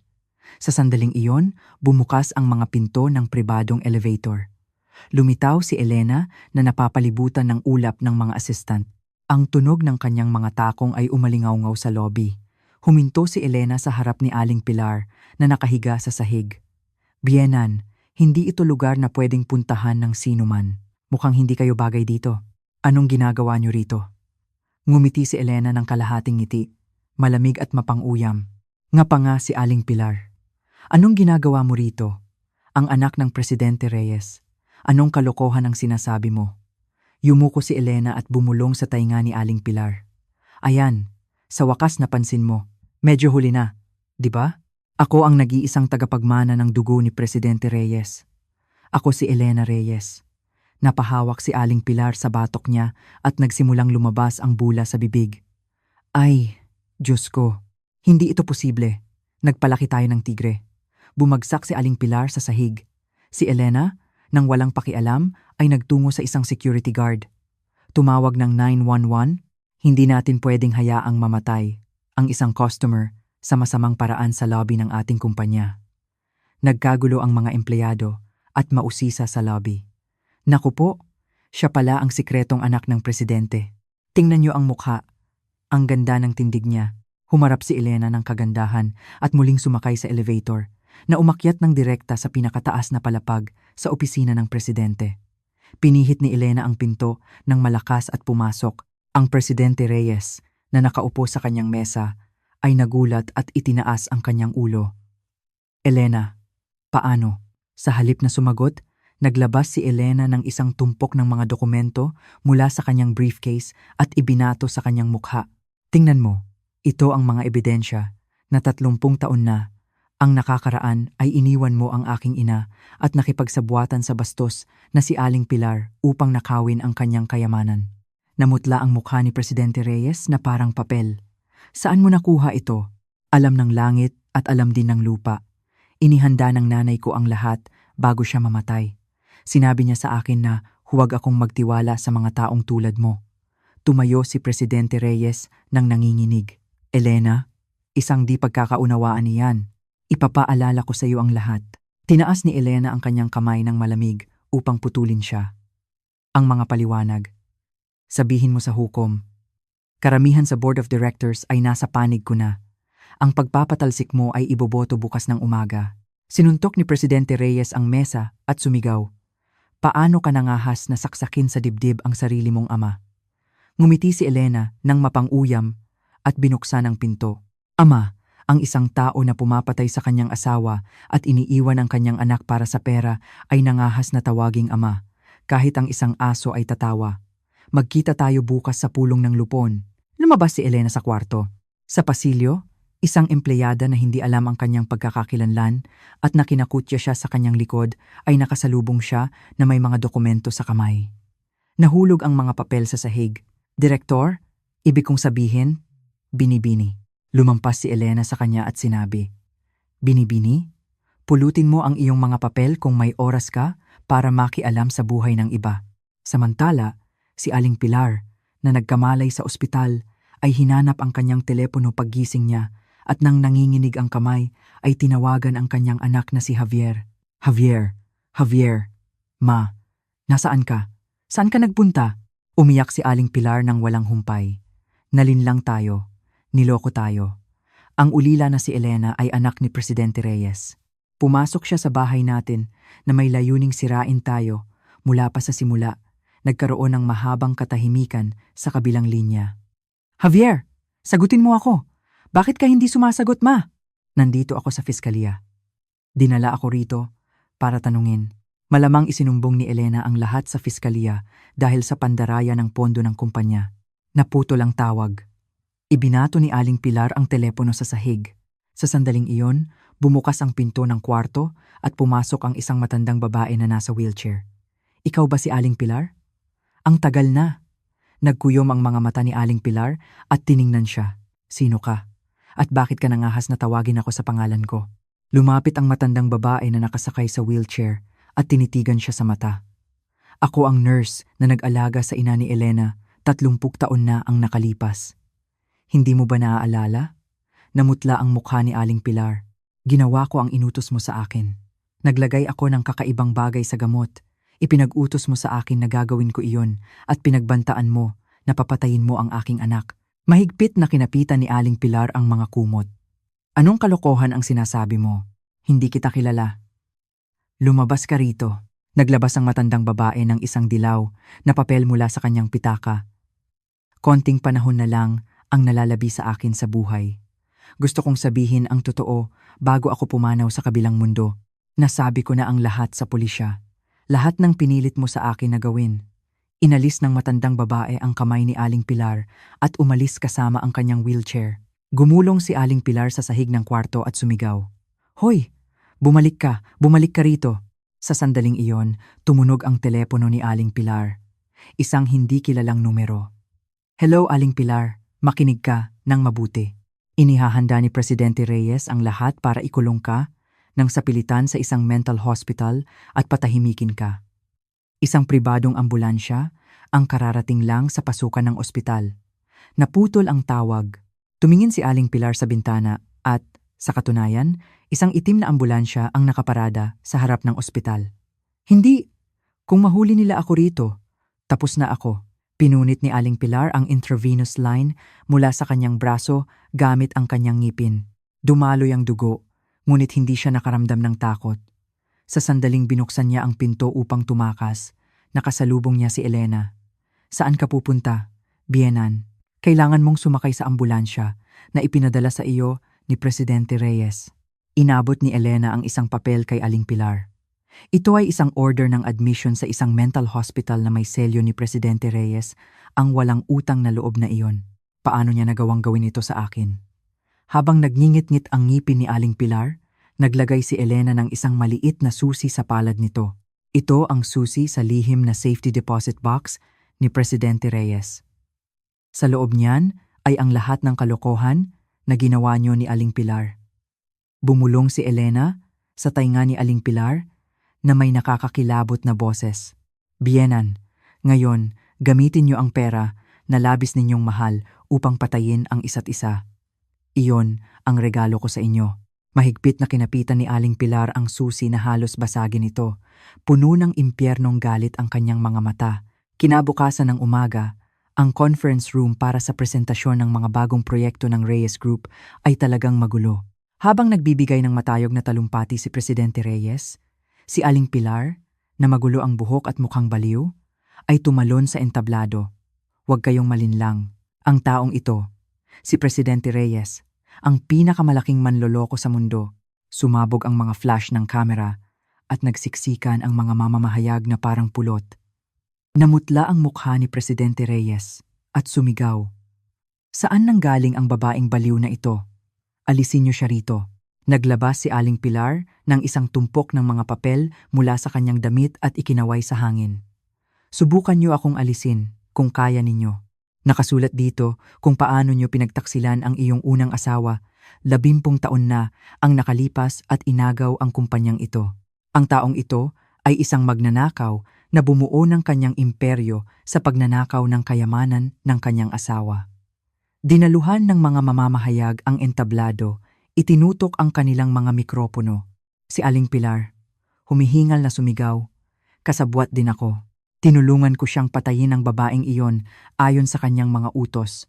Speaker 1: Sa sandaling iyon, bumukas ang mga pinto ng pribadong elevator. Lumitaw si Elena na napapalibutan ng ulap ng mga assistant. Ang tunog ng kanyang mga takong ay umalingaw-ngaw sa lobby. Huminto si Elena sa harap ni Aling Pilar na nakahiga sa sahig. Bienan, hindi ito lugar na pwedeng puntahan ng sinuman. Mukhang hindi kayo bagay dito. Anong ginagawa niyo rito? Ngumiti si Elena ng kalahating ngiti, malamig at mapang-uyam. Ngapa nga si Aling Pilar. Anong ginagawa mo rito? Ang anak ng Presidente Reyes. Anong kalokohan ang sinasabi mo? Yumuko si Elena at bumulong sa tainga ni Aling Pilar. Ayan, sa wakas napansin mo. Medyo huli na, di ba? Ako ang nag-iisang tagapagmana ng dugo ni Presidente Reyes. Ako si Elena Reyes. Napahawak si Aling Pilar sa batok niya at nagsimulang lumabas ang bula sa bibig. Ay, Diyos ko, hindi ito posible. Nagpalaki tayo ng tigre. Bumagsak si Aling Pilar sa sahig. Si Elena, nang walang pakialam, ay nagtungo sa isang security guard. Tumawag ng 911, hindi natin pwedeng hayaang mamatay ang isang customer sa masamang paraan sa lobby ng ating kumpanya. Nagkagulo ang mga empleyado at mausisa sa lobby. Naku po, siya pala ang sikretong anak ng presidente. Tingnan niyo ang mukha. Ang ganda ng tindig niya. Humarap si Elena ng kagandahan at muling sumakay sa elevator na umakyat ng direkta sa pinakataas na palapag sa opisina ng presidente. Pinihit ni Elena ang pinto ng malakas at pumasok. Ang Presidente Reyes na nakaupo sa kanyang mesa ay nagulat at itinaas ang kanyang ulo. Elena, paano? Sa halip na sumagot, naglabas si Elena ng isang tumpok ng mga dokumento mula sa kanyang briefcase at ibinato sa kanyang mukha. Tingnan mo, ito ang mga ebidensya na 30 taon na ang nakakaraan ay iniwan mo ang aking ina at nakipagsabuatan sa bastos na si Aling Pilar upang nakawin ang kanyang kayamanan. Namutla ang mukha ni Presidente Reyes na parang papel. Saan mo nakuha ito? Alam ng langit at alam din ng lupa. Inihanda ng nanay ko ang lahat bago siya mamatay. Sinabi niya sa akin na huwag akong magtiwala sa mga taong tulad mo. Tumayo si Presidente Reyes nang nanginginig. Elena, isang di pagkakaunawaan niyan. Ipapaalala ko sa iyo ang lahat. Tinaas ni Elena ang kanyang kamay ng malamig upang putulin siya. Ang mga paliwanag. Sabihin mo sa hukom. Karamihan sa board of directors ay nasa panig ko na. Ang pagpapatalsik mo ay iboboto bukas ng umaga. Sinuntok ni Presidente Reyes ang mesa at sumigaw. Paano ka nangahas na saksakin sa dibdib ang sarili mong ama? Ngumiti si Elena nang mapang-uyam at binuksan ang pinto. Ama, ang isang tao na pumapatay sa kanyang asawa at iniiwan ang kanyang anak para sa pera ay nangahas na tawaging ama. Kahit ang isang aso ay tatawa. Magkita tayo bukas sa pulong ng lupon. Lumabas si Elena sa kwarto. Sa pasilyo, isang empleyada na hindi alam ang kanyang pagkakakilanlan at na kinakutya siya sa kanyang likod ay nakasalubong siya na may mga dokumento sa kamay. Nahulog ang mga papel sa sahig. Direktor, ibig kong sabihin, binibini. Lumampas si Elena sa kanya at sinabi, Binibini? Pulutin mo ang iyong mga papel kung may oras ka para makialam sa buhay ng iba. Samantala, si Aling Pilar, na nagkamalay sa ospital, ay hinanap ang kanyang telepono paggising niya at nang nanginginig ang kamay ay tinawagan ang kanyang anak na si Javier. Javier, Ma, nasaan ka? Saan ka nagpunta? Umiyak si Aling Pilar ng walang humpay. Nalinlang tayo. Niloko tayo. Ang ulila na si Elena ay anak ni Presidente Reyes. Pumasok siya sa bahay natin na may layuning sirain tayo mula pa sa simula. Nagkaroon ng mahabang katahimikan sa kabilang linya. Javier, sagutin mo ako. Bakit ka hindi sumasagot, Ma? Nandito ako sa piskalya. Dinala ako rito para tanungin. Malamang isinumbong ni Elena ang lahat sa piskalya dahil sa pandaraya ng pondo ng kumpanya. Naputol ang tawag. Ibinato ni Aling Pilar ang telepono sa sahig. Sa sandaling iyon, bumukas ang pinto ng kwarto at pumasok ang isang matandang babae na nasa wheelchair. Ikaw ba si Aling Pilar? Ang tagal na. Nagkuyom ang mga mata ni Aling Pilar at tiningnan siya. Sino ka? At bakit ka nangahas na tawagin ako sa pangalan ko? Lumapit ang matandang babae na nakasakay sa wheelchair at tinitigan siya sa mata. Ako ang nurse na nag-alaga sa ina ni Elena, 30 taon na ang nakalipas. Hindi mo ba naaalala? Namutla ang mukha ni Aling Pilar. Ginawa ko ang inutos mo sa akin. Naglagay ako ng kakaibang bagay sa gamot. Ipinag-utos mo sa akin na gagawin ko iyon at pinagbantaan mo na papatayin mo ang aking anak. Mahigpit na kinapitan ni Aling Pilar ang mga kumot. Anong kalokohan ang sinasabi mo? Hindi kita kilala. Lumabas ka rito. Naglabas ang matandang babae ng isang dilaw na papel mula sa kanyang pitaka. Konting panahon na lang ang nalalabi sa akin sa buhay. Gusto kong sabihin ang totoo bago ako pumanaw sa kabilang mundo. Nasabi ko na ang lahat sa pulisya. Lahat ng pinilit mo sa akin na gawin. Inalis ng matandang babae ang kamay ni Aling Pilar at umalis kasama ang kanyang wheelchair. Gumulong si Aling Pilar sa sahig ng kwarto at sumigaw. Hoy! Bumalik ka rito. Sa sandaling iyon, tumunog ang telepono ni Aling Pilar. Isang hindi kilalang numero. Hello Aling Pilar, makinig ka ng mabuti. Inihahanda ni Presidente Reyes ang lahat para ikulong ka ng sapilitan sa isang mental hospital at patahimikin ka. Isang pribadong ambulansya ang kararating lang sa pasukan ng ospital. Naputol ang tawag. Tumingin si Aling Pilar sa bintana at, sa katunayan, isang itim na ambulansya ang nakaparada sa harap ng ospital. Hindi! Kung mahuli nila ako rito, tapos na ako. Pinunit ni Aling Pilar ang intravenous line mula sa kanyang braso gamit ang kanyang ngipin. Dumaloy ang dugo, ngunit hindi siya nakaramdam ng takot. Sa sandaling binuksan niya ang pinto upang tumakas, nakasalubong niya si Elena. Saan ka pupunta? Bienan. Kailangan mong sumakay sa ambulansya na ipinadala sa iyo ni Presidente Reyes. Inabot ni Elena ang isang papel kay Aling Pilar. Ito ay isang order ng admission sa isang mental hospital na may selyo ni Presidente Reyes, ang walang utang na loob na iyon. Paano niya nagawang gawin ito sa akin? Habang nagngingit-ngit ang ngipin ni Aling Pilar, naglagay si Elena ng isang maliit na susi sa palad nito. Ito ang susi sa lihim na safety deposit box ni Presidente Reyes. Sa loob niyan ay ang lahat ng kalokohan na ginawa niyo ni Aling Pilar. Bumulong si Elena sa tainga ni Aling Pilar na may nakakakilabot na boses. Bienan, ngayon gamitin niyo ang pera na labis ninyong mahal upang patayin ang isa't isa. Iyon ang regalo ko sa inyo. Mahigpit na kinapitan ni Aling Pilar ang susi na halos basagin ito. Puno ng impyernong galit ang kanyang mga mata. Kinabukasan ng umaga, ang conference room para sa presentasyon ng mga bagong proyekto ng Reyes Group ay talagang magulo. Habang nagbibigay ng matayog na talumpati si Presidente Reyes, si Aling Pilar, na magulo ang buhok at mukhang baliw, ay tumalon sa entablado. Huwag kayong malinlang. Ang taong ito, si Presidente Reyes, ang pinakamalaking manloloko sa mundo. Sumabog ang mga flash ng kamera at nagsiksikan ang mga mamamahayag na parang pulot. Namutla ang mukha ni Presidente Reyes at sumigaw. Saan nanggaling ang babaeng baliw na ito? Alisin niyo siya rito. Naglabas si Aling Pilar ng isang tumpok ng mga papel mula sa kanyang damit at ikinaway sa hangin. Subukan niyo akong alisin kung kaya ninyo. Nakasulat dito kung paano niyo pinagtaksilan ang iyong unang asawa. 10 taon na ang nakalipas at inagaw ang kumpanyang ito. Ang taong ito ay isang magnanakaw na bumuo ng kanyang imperyo sa pagnanakaw ng kayamanan ng kanyang asawa. Dinaluhan ng mga mamamahayag ang entablado, itinutok ang kanilang mga mikropono. Si Aling Pilar, humihingal na sumigaw, kasabwat din ako. Tinulungan ko siyang patayin ang babaeng iyon ayon sa kanyang mga utos.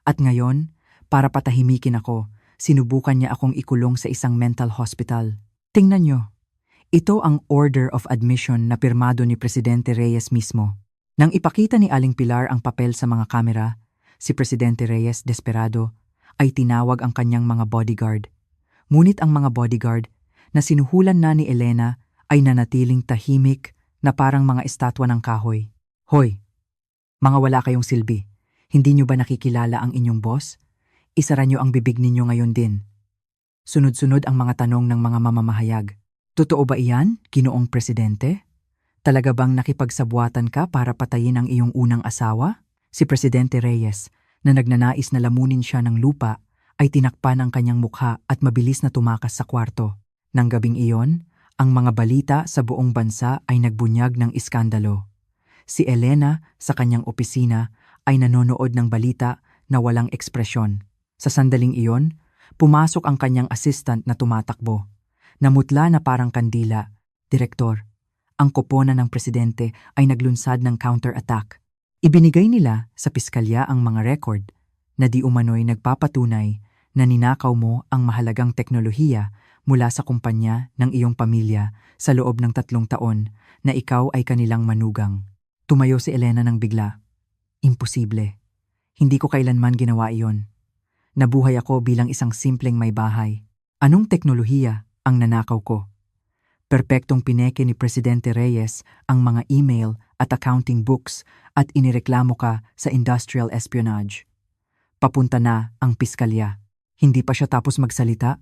Speaker 1: At ngayon, para patahimikin ako, sinubukan niya akong ikulong sa isang mental hospital. Tingnan niyo, ito ang order of admission na pirmado ni Presidente Reyes mismo. Nang ipakita ni Aling Pilar ang papel sa mga kamera, si Presidente Reyes, desperado, ay tinawag ang kanyang mga bodyguard. Ngunit ang mga bodyguard na sinuhulan na ni Elena ay nanatiling tahimik na parang mga estatwa ng kahoy. Hoy, mga wala kayong silbi, hindi nyo ba nakikilala ang inyong boss? Isara nyo ang bibig ninyo ngayon din. Sunod-sunod ang mga tanong ng mga mamamahayag. Totoo ba iyan, Ginoong Presidente? Talaga bang nakipagsabwatan ka para patayin ang iyong unang asawa? Si Presidente Reyes, na nagnanais na lamunin siya ng lupa, ay tinakpan ang kanyang mukha at mabilis na tumakas sa kwarto. Nang gabing iyon, ang mga balita sa buong bansa ay nagbunyag ng iskandalo. Si Elena sa kanyang opisina ay nanonood ng balita na walang ekspresyon. Sa sandaling iyon, pumasok ang kanyang assistant na tumatakbo. Namutla na parang kandila. Direktor, ang koponan ng presidente ay naglunsad ng counter-attack. Ibinigay nila sa piskalya ang mga record na di umano'y nagpapatunay na ninakaw mo ang mahalagang teknolohiya mula sa kumpanya ng iyong pamilya sa loob ng 3 taon na ikaw ay kanilang manugang. Tumayo si Elena ng bigla. Imposible. Hindi ko kailanman ginawa iyon. Nabuhay ako bilang isang simpleng may bahay. Anong teknolohiya ang nanakaw ko? Perpektong pineke ni Presidente Reyes ang mga email at accounting books at inireklamo ka sa industrial espionage. Papunta na ang piskalya. Hindi pa siya tapos magsalita,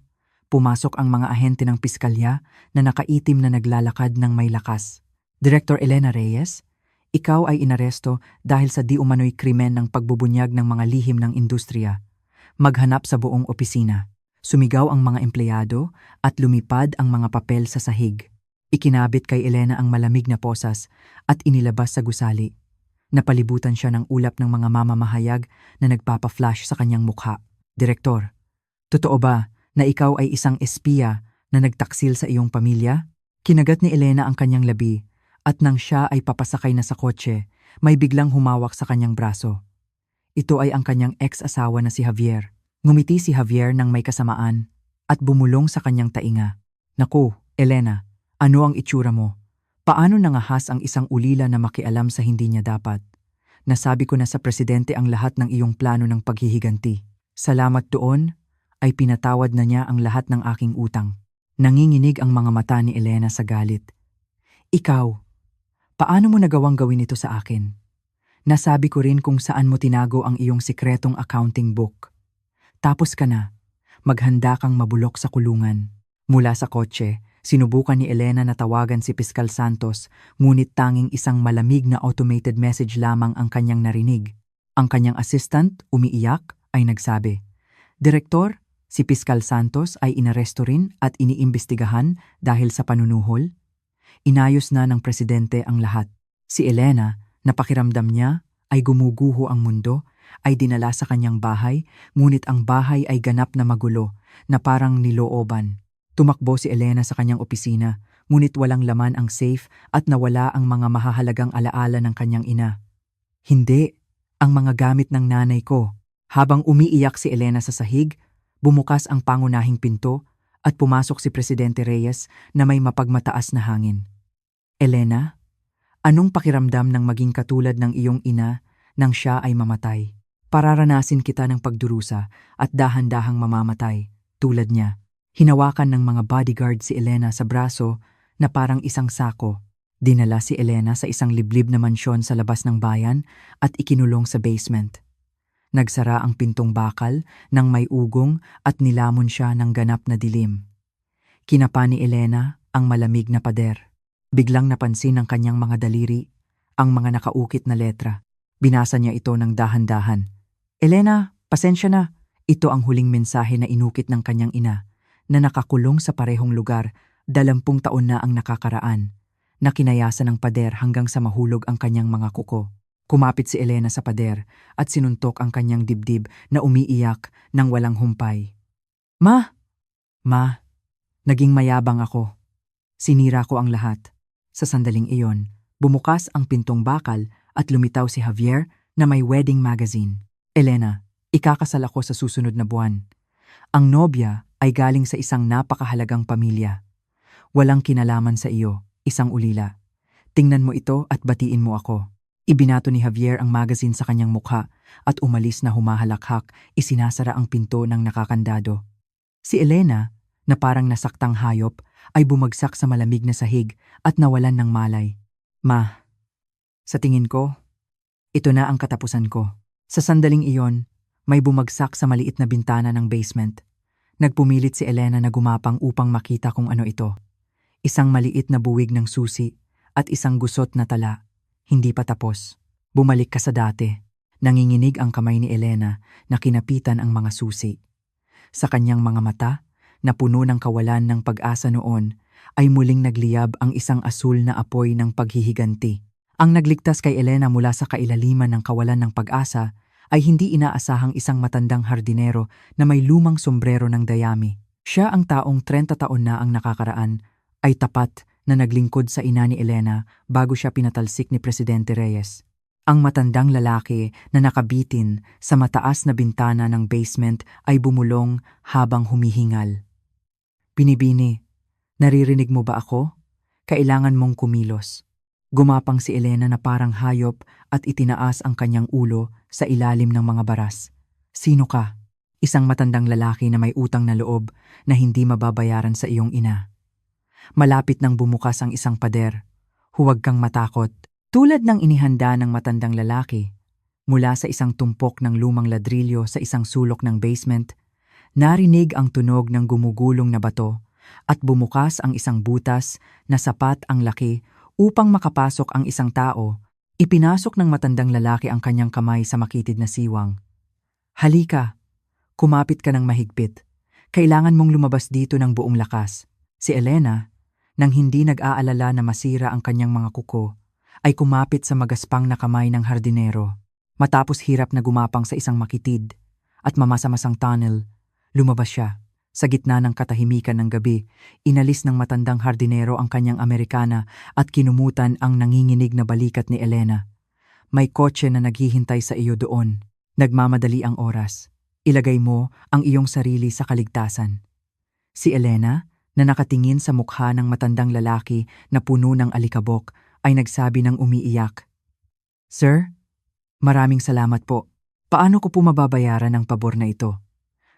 Speaker 1: pumasok ang mga ahente ng piskalya na nakaitim na naglalakad ng may lakas. Director Elena Reyes, ikaw ay inaresto dahil sa di umano'y krimen ng pagbubunyag ng mga lihim ng industriya. Maghanap sa buong opisina. Sumigaw ang mga empleyado at lumipad ang mga papel sa sahig. Ikinabit kay Elena ang malamig na posas at inilabas sa gusali. Napalibutan siya ng ulap ng mga mamamahayag na nagpapa-flash sa kanyang mukha. Direktor, totoo ba na ikaw ay isang espiya na nagtaksil sa iyong pamilya? Kinagat ni Elena ang kanyang labi at nang siya ay papasakay na sa kotse, may biglang humawak sa kanyang braso. Ito ay ang kanyang ex-asawa na si Javier. Ngumiti si Javier ng may kasamaan at bumulong sa kanyang tainga. Naku, Elena, ano ang itsura mo? Paano nangahas ang isang ulila na makialam sa hindi niya dapat? Nasabi ko na sa presidente ang lahat ng iyong plano ng paghihiganti. Salamat doon, ay pinatawad na niya ang lahat ng aking utang. Nanginginig ang mga mata ni Elena sa galit. Ikaw, paano mo nagawang gawin ito sa akin? Nasabi ko rin kung saan mo tinago ang iyong sikretong accounting book. Tapos ka na, maghanda kang mabulok sa kulungan. Mula sa kotse, sinubukan ni Elena na tawagan si Piskal Santos, ngunit tanging isang malamig na automated message lamang ang kanyang narinig. Ang kanyang assistant, umiiyak, ay nagsabi, Direktor, si Piskal Santos ay inaresto rin at iniimbestigahan dahil sa panunuhol. Inayos na ng presidente ang lahat. Si Elena, napakiramdam niya, ay gumuguho ang mundo, ay dinala sa kanyang bahay, ngunit ang bahay ay ganap na magulo, na parang nilooban. Tumakbo si Elena sa kanyang opisina, ngunit walang laman ang safe at nawala ang mga mahahalagang alaala ng kanyang ina. Hindi, ang mga gamit ng nanay ko. Habang umiiyak si Elena sa sahig, bumukas ang pangunahing pinto at pumasok si Presidente Reyes na may mapagmataas na hangin. Elena, anong pakiramdam ng maging katulad ng iyong ina nang siya ay mamatay? Pararanasin kita ng pagdurusa at dahan-dahang mamamatay, tulad niya. Hinawakan ng mga bodyguard si Elena sa braso na parang isang sako. Dinala si Elena sa isang liblib na mansyon sa labas ng bayan at ikinulong sa basement. Nagsara ang pintong bakal ng may ugong at nilamon siya ng ganap na dilim. Kinapa ni Elena ang malamig na pader. Biglang napansin ng kanyang mga daliri ang mga nakaukit na letra. Binasa niya ito ng dahan-dahan. Elena, pasensya na. Ito ang huling mensahe na inukit ng kanyang ina na nakakulong sa parehong lugar 20 taon na ang nakakaraan, na kinayasan ng pader hanggang sa mahulog ang kanyang mga kuko. Kumapit si Elena sa pader at sinuntok ang kanyang dibdib na umiiyak ng walang humpay. Ma! Naging mayabang ako. Sinira ko ang lahat. Sa sandaling iyon, bumukas ang pintong bakal at lumitaw si Javier na may wedding magazine. Elena, ikakasal ako sa susunod na buwan. Ang nobya ay galing sa isang napakahalagang pamilya. Walang kinalaman sa iyo, isang ulila. Tingnan mo ito at batiin mo ako. Ibinato ni Javier ang magazine sa kanyang mukha at umalis na humahalakhak, isinasara ang pinto ng nakakandado. Si Elena, na parang nasaktang hayop, ay bumagsak sa malamig na sahig at nawalan ng malay. Ma, sa tingin ko, ito na ang katapusan ko. Sa sandaling iyon, may bumagsak sa maliit na bintana ng basement. Nagpumilit si Elena na gumapang upang makita kung ano ito. Isang maliit na buwig ng susi at isang gusot na tala. Hindi pa tapos. Bumalik ka sa dati. Nanginginig ang kamay ni Elena na kinapitan ang mga susi. Sa kanyang mga mata, na puno ng kawalan ng pag-asa noon, ay muling nagliyab ang isang asul na apoy ng paghihiganti. Ang nagligtas kay Elena mula sa kailaliman ng kawalan ng pag-asa ay hindi inaasahang isang matandang hardinero na may lumang sombrero ng dayami. Siya ang taong 30 taon na ang nakakaraan, ay tapat na naglingkod sa ina ni Elena bago siya pinatalsik ni Presidente Reyes. Ang matandang lalaki na nakabitin sa mataas na bintana ng basement ay bumulong habang humihingal. Binibini, naririnig mo ba ako? Kailangan mong kumilos. Gumapang si Elena na parang hayop at itinaas ang kanyang ulo sa ilalim ng mga baras. Sino ka? Isang matandang lalaki na may utang na loob na hindi mababayaran sa iyong ina. Malapit nang bumukas ang isang pader. Huwag kang matakot. Tulad ng inihanda ng matandang lalaki, mula sa isang tumpok ng lumang ladrilyo sa isang sulok ng basement, narinig ang tunog ng gumugulong na bato at bumukas ang isang butas na sapat ang laki upang makapasok ang isang tao. Ipinasok ng matandang lalaki ang kanyang kamay sa makitid na siwang. Halika, kumapit ka ng mahigpit. Kailangan mong lumabas dito ng buong lakas. Si Elena, nang hindi nag-aalala na masira ang kanyang mga kuko, ay kumapit sa magaspang na kamay ng hardinero. Matapos hirap na gumapang sa isang makitid at mamasa-masang tunnel, lumabas siya. Sa gitna ng katahimikan ng gabi, inalis ng matandang hardinero ang kanyang Amerikana at kinumutan ang nanginginig na balikat ni Elena. May kotse na naghihintay sa iyo doon. Nagmamadali ang oras. Ilagay mo ang iyong sarili sa kaligtasan. Si Elena, na nakatingin sa mukha ng matandang lalaki na puno ng alikabok, ay nagsabi ng umiiyak. Sir, maraming salamat po. Paano ko po mababayaran ang pabor na ito?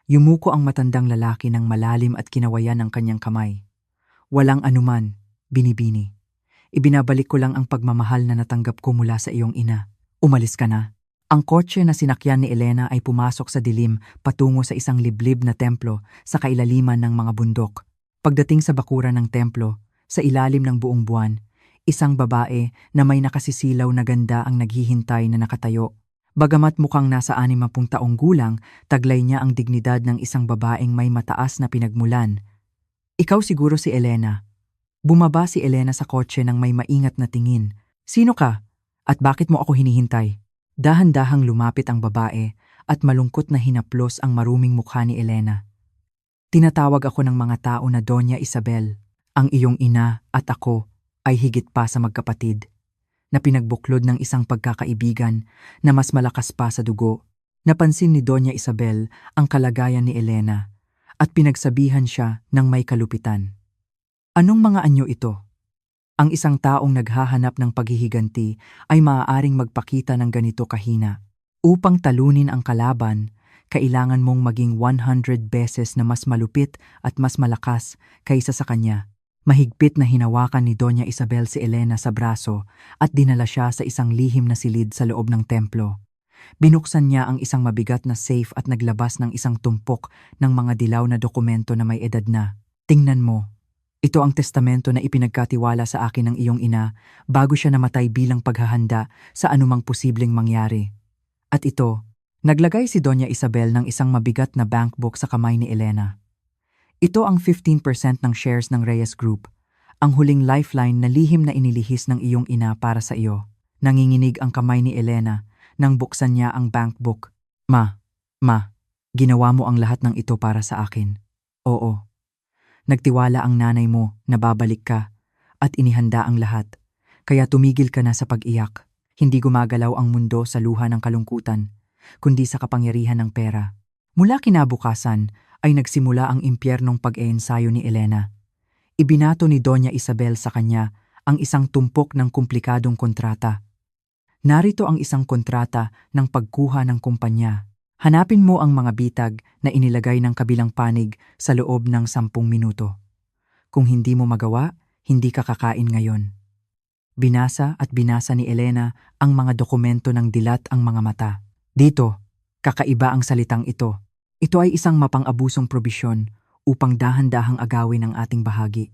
Speaker 1: Yumuko ang matandang lalaki ng malalim at kinawayan ang kanyang kamay. Walang anuman, binibini. Ibinabalik ko lang ang pagmamahal na natanggap ko mula sa iyong ina. Umalis ka na. Ang kotse na sinakyan ni Elena ay pumasok sa dilim patungo sa isang liblib na templo sa kailaliman ng mga bundok. Pagdating sa bakuran ng templo, sa ilalim ng buong buwan, isang babae na may nakasisilaw na ganda ang naghihintay na nakatayo. Bagamat mukhang nasa 60 taong gulang, taglay niya ang dignidad ng isang babaeng may mataas na pinagmulan. Ikaw siguro si Elena. Bumaba si Elena sa kotse nang may maingat na tingin. Sino ka? At bakit mo ako hinihintay? Dahan-dahang lumapit ang babae at malungkot na hinaplos ang maruming mukha ni Elena. Tinatawag ako ng mga tao na Doña Isabel. Ang iyong ina at ako ay higit pa sa magkapatid, na pinagbuklod ng isang pagkakaibigan na mas malakas pa sa dugo. Napansin ni Doña Isabel ang kalagayan ni Elena at pinagsabihan siya ng may kalupitan. Anong mga anyo ito? Ang isang taong naghahanap ng paghihiganti ay maaaring magpakita ng ganito kahina. Upang talunin ang kalaban, kailangan mong maging 100 beses na mas malupit at mas malakas kaysa sa kanya. Mahigpit na hinawakan ni Doña Isabel si Elena sa braso at dinala siya sa isang lihim na silid sa loob ng templo. Binuksan niya ang isang mabigat na safe at naglabas ng isang tumpok ng mga dilaw na dokumento na may edad na. Tingnan mo. Ito ang testamento na ipinagkatiwala sa akin ng iyong ina bago siya namatay bilang paghahanda sa anumang posibleng mangyari. At ito, naglagay si Doña Isabel ng isang mabigat na bank book sa kamay ni Elena. Ito ang 15% ng shares ng Reyes Group, ang huling lifeline na lihim na inilihis ng iyong ina para sa iyo. Nanginginig ang kamay ni Elena nang buksan niya ang bank book. Ma, ginawa mo ang lahat ng ito para sa akin. Oo. Nagtiwala ang nanay mo na babalik ka at inihanda ang lahat. Kaya tumigil ka na sa pag-iyak. Hindi gumagalaw ang mundo sa luha ng kalungkutan, kundi sa kapangyarihan ng pera. Mula kinabukasan ay nagsimula ang impyernong pag-eensayo ni Elena. Ibinato ni Doña Isabel sa kanya ang isang tumpok ng komplikadong kontrata. Narito ang isang kontrata ng pagkuha ng kumpanya. Hanapin mo ang mga bitag na inilagay ng kabilang panig sa loob ng 10 minuto. Kung hindi mo magawa, hindi ka kakain ngayon. Binasa at binasa ni Elena ang mga dokumento ng dilat ang mga mata. Dito, kakaiba ang salitang ito. Ito ay isang mapang-abusong probisyon upang dahan-dahang agawin ang ating bahagi.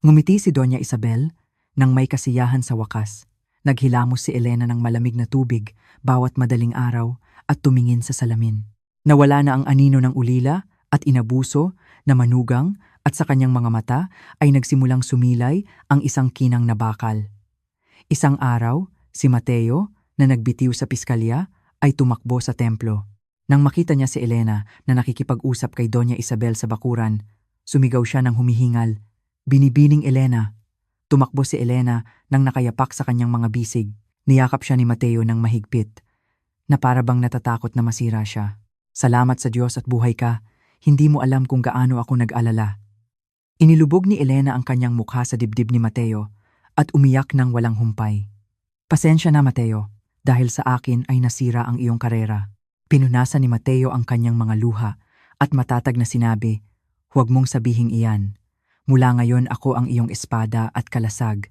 Speaker 1: Ngumiti si Doña Isabel nang may kasiyahan sa wakas. Naghilamos si Elena ng malamig na tubig bawat madaling araw at tumingin sa salamin. Nawala na ang anino ng ulila at inabuso na manugang at sa kanyang mga mata ay nagsimulang sumilay ang isang kinang na bakal. Isang araw, si Mateo na nagbitiw sa piskalya ay tumakbo sa templo. Nang makita niya si Elena na nakikipag-usap kay Doña Isabel sa bakuran, sumigaw siya ng humihingal. Binibining Elena. Tumakbo si Elena nang nakayapak sa kanyang mga bisig. Niyakap siya ni Mateo ng mahigpit, na para bang natatakot na masira siya. Salamat sa Diyos at buhay ka. Hindi mo alam kung gaano ako nag-alala. Inilubog ni Elena ang kanyang mukha sa dibdib ni Mateo at umiyak ng walang humpay. Pasensya na Mateo, dahil sa akin ay nasira ang iyong karera. Pinunasan ni Mateo ang kanyang mga luha at matatag na sinabi, "Huwag mong sabihing iyan. Mula ngayon ako ang iyong espada at kalasag.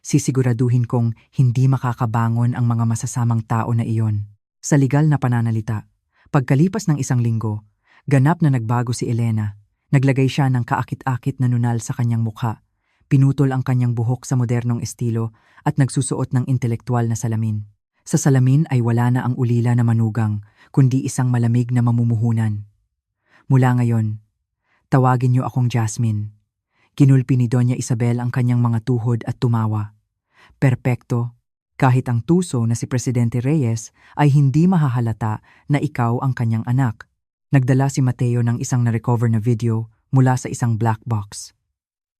Speaker 1: Sisiguraduhin kong hindi makakabangon ang mga masasamang tao na iyon." Sa legal na pananalita, pagkalipas ng 1 linggo, ganap na nagbago si Elena. Naglagay siya ng kaakit-akit na nunal sa kanyang mukha, pinutol ang kanyang buhok sa modernong estilo at nagsusuot ng intelektual na salamin. Sa salamin ay wala na ang ulila na manugang, kundi isang malamig na mamumuhunan. Mula ngayon, tawagin niyo akong Jasmine. Kinulpi ni Doña Isabel ang kanyang mga tuhod at tumawa. Perpekto, kahit ang tuso na si Presidente Reyes ay hindi mahahalata na ikaw ang kanyang anak. Nagdala si Mateo ng isang na-recover na video mula sa isang black box.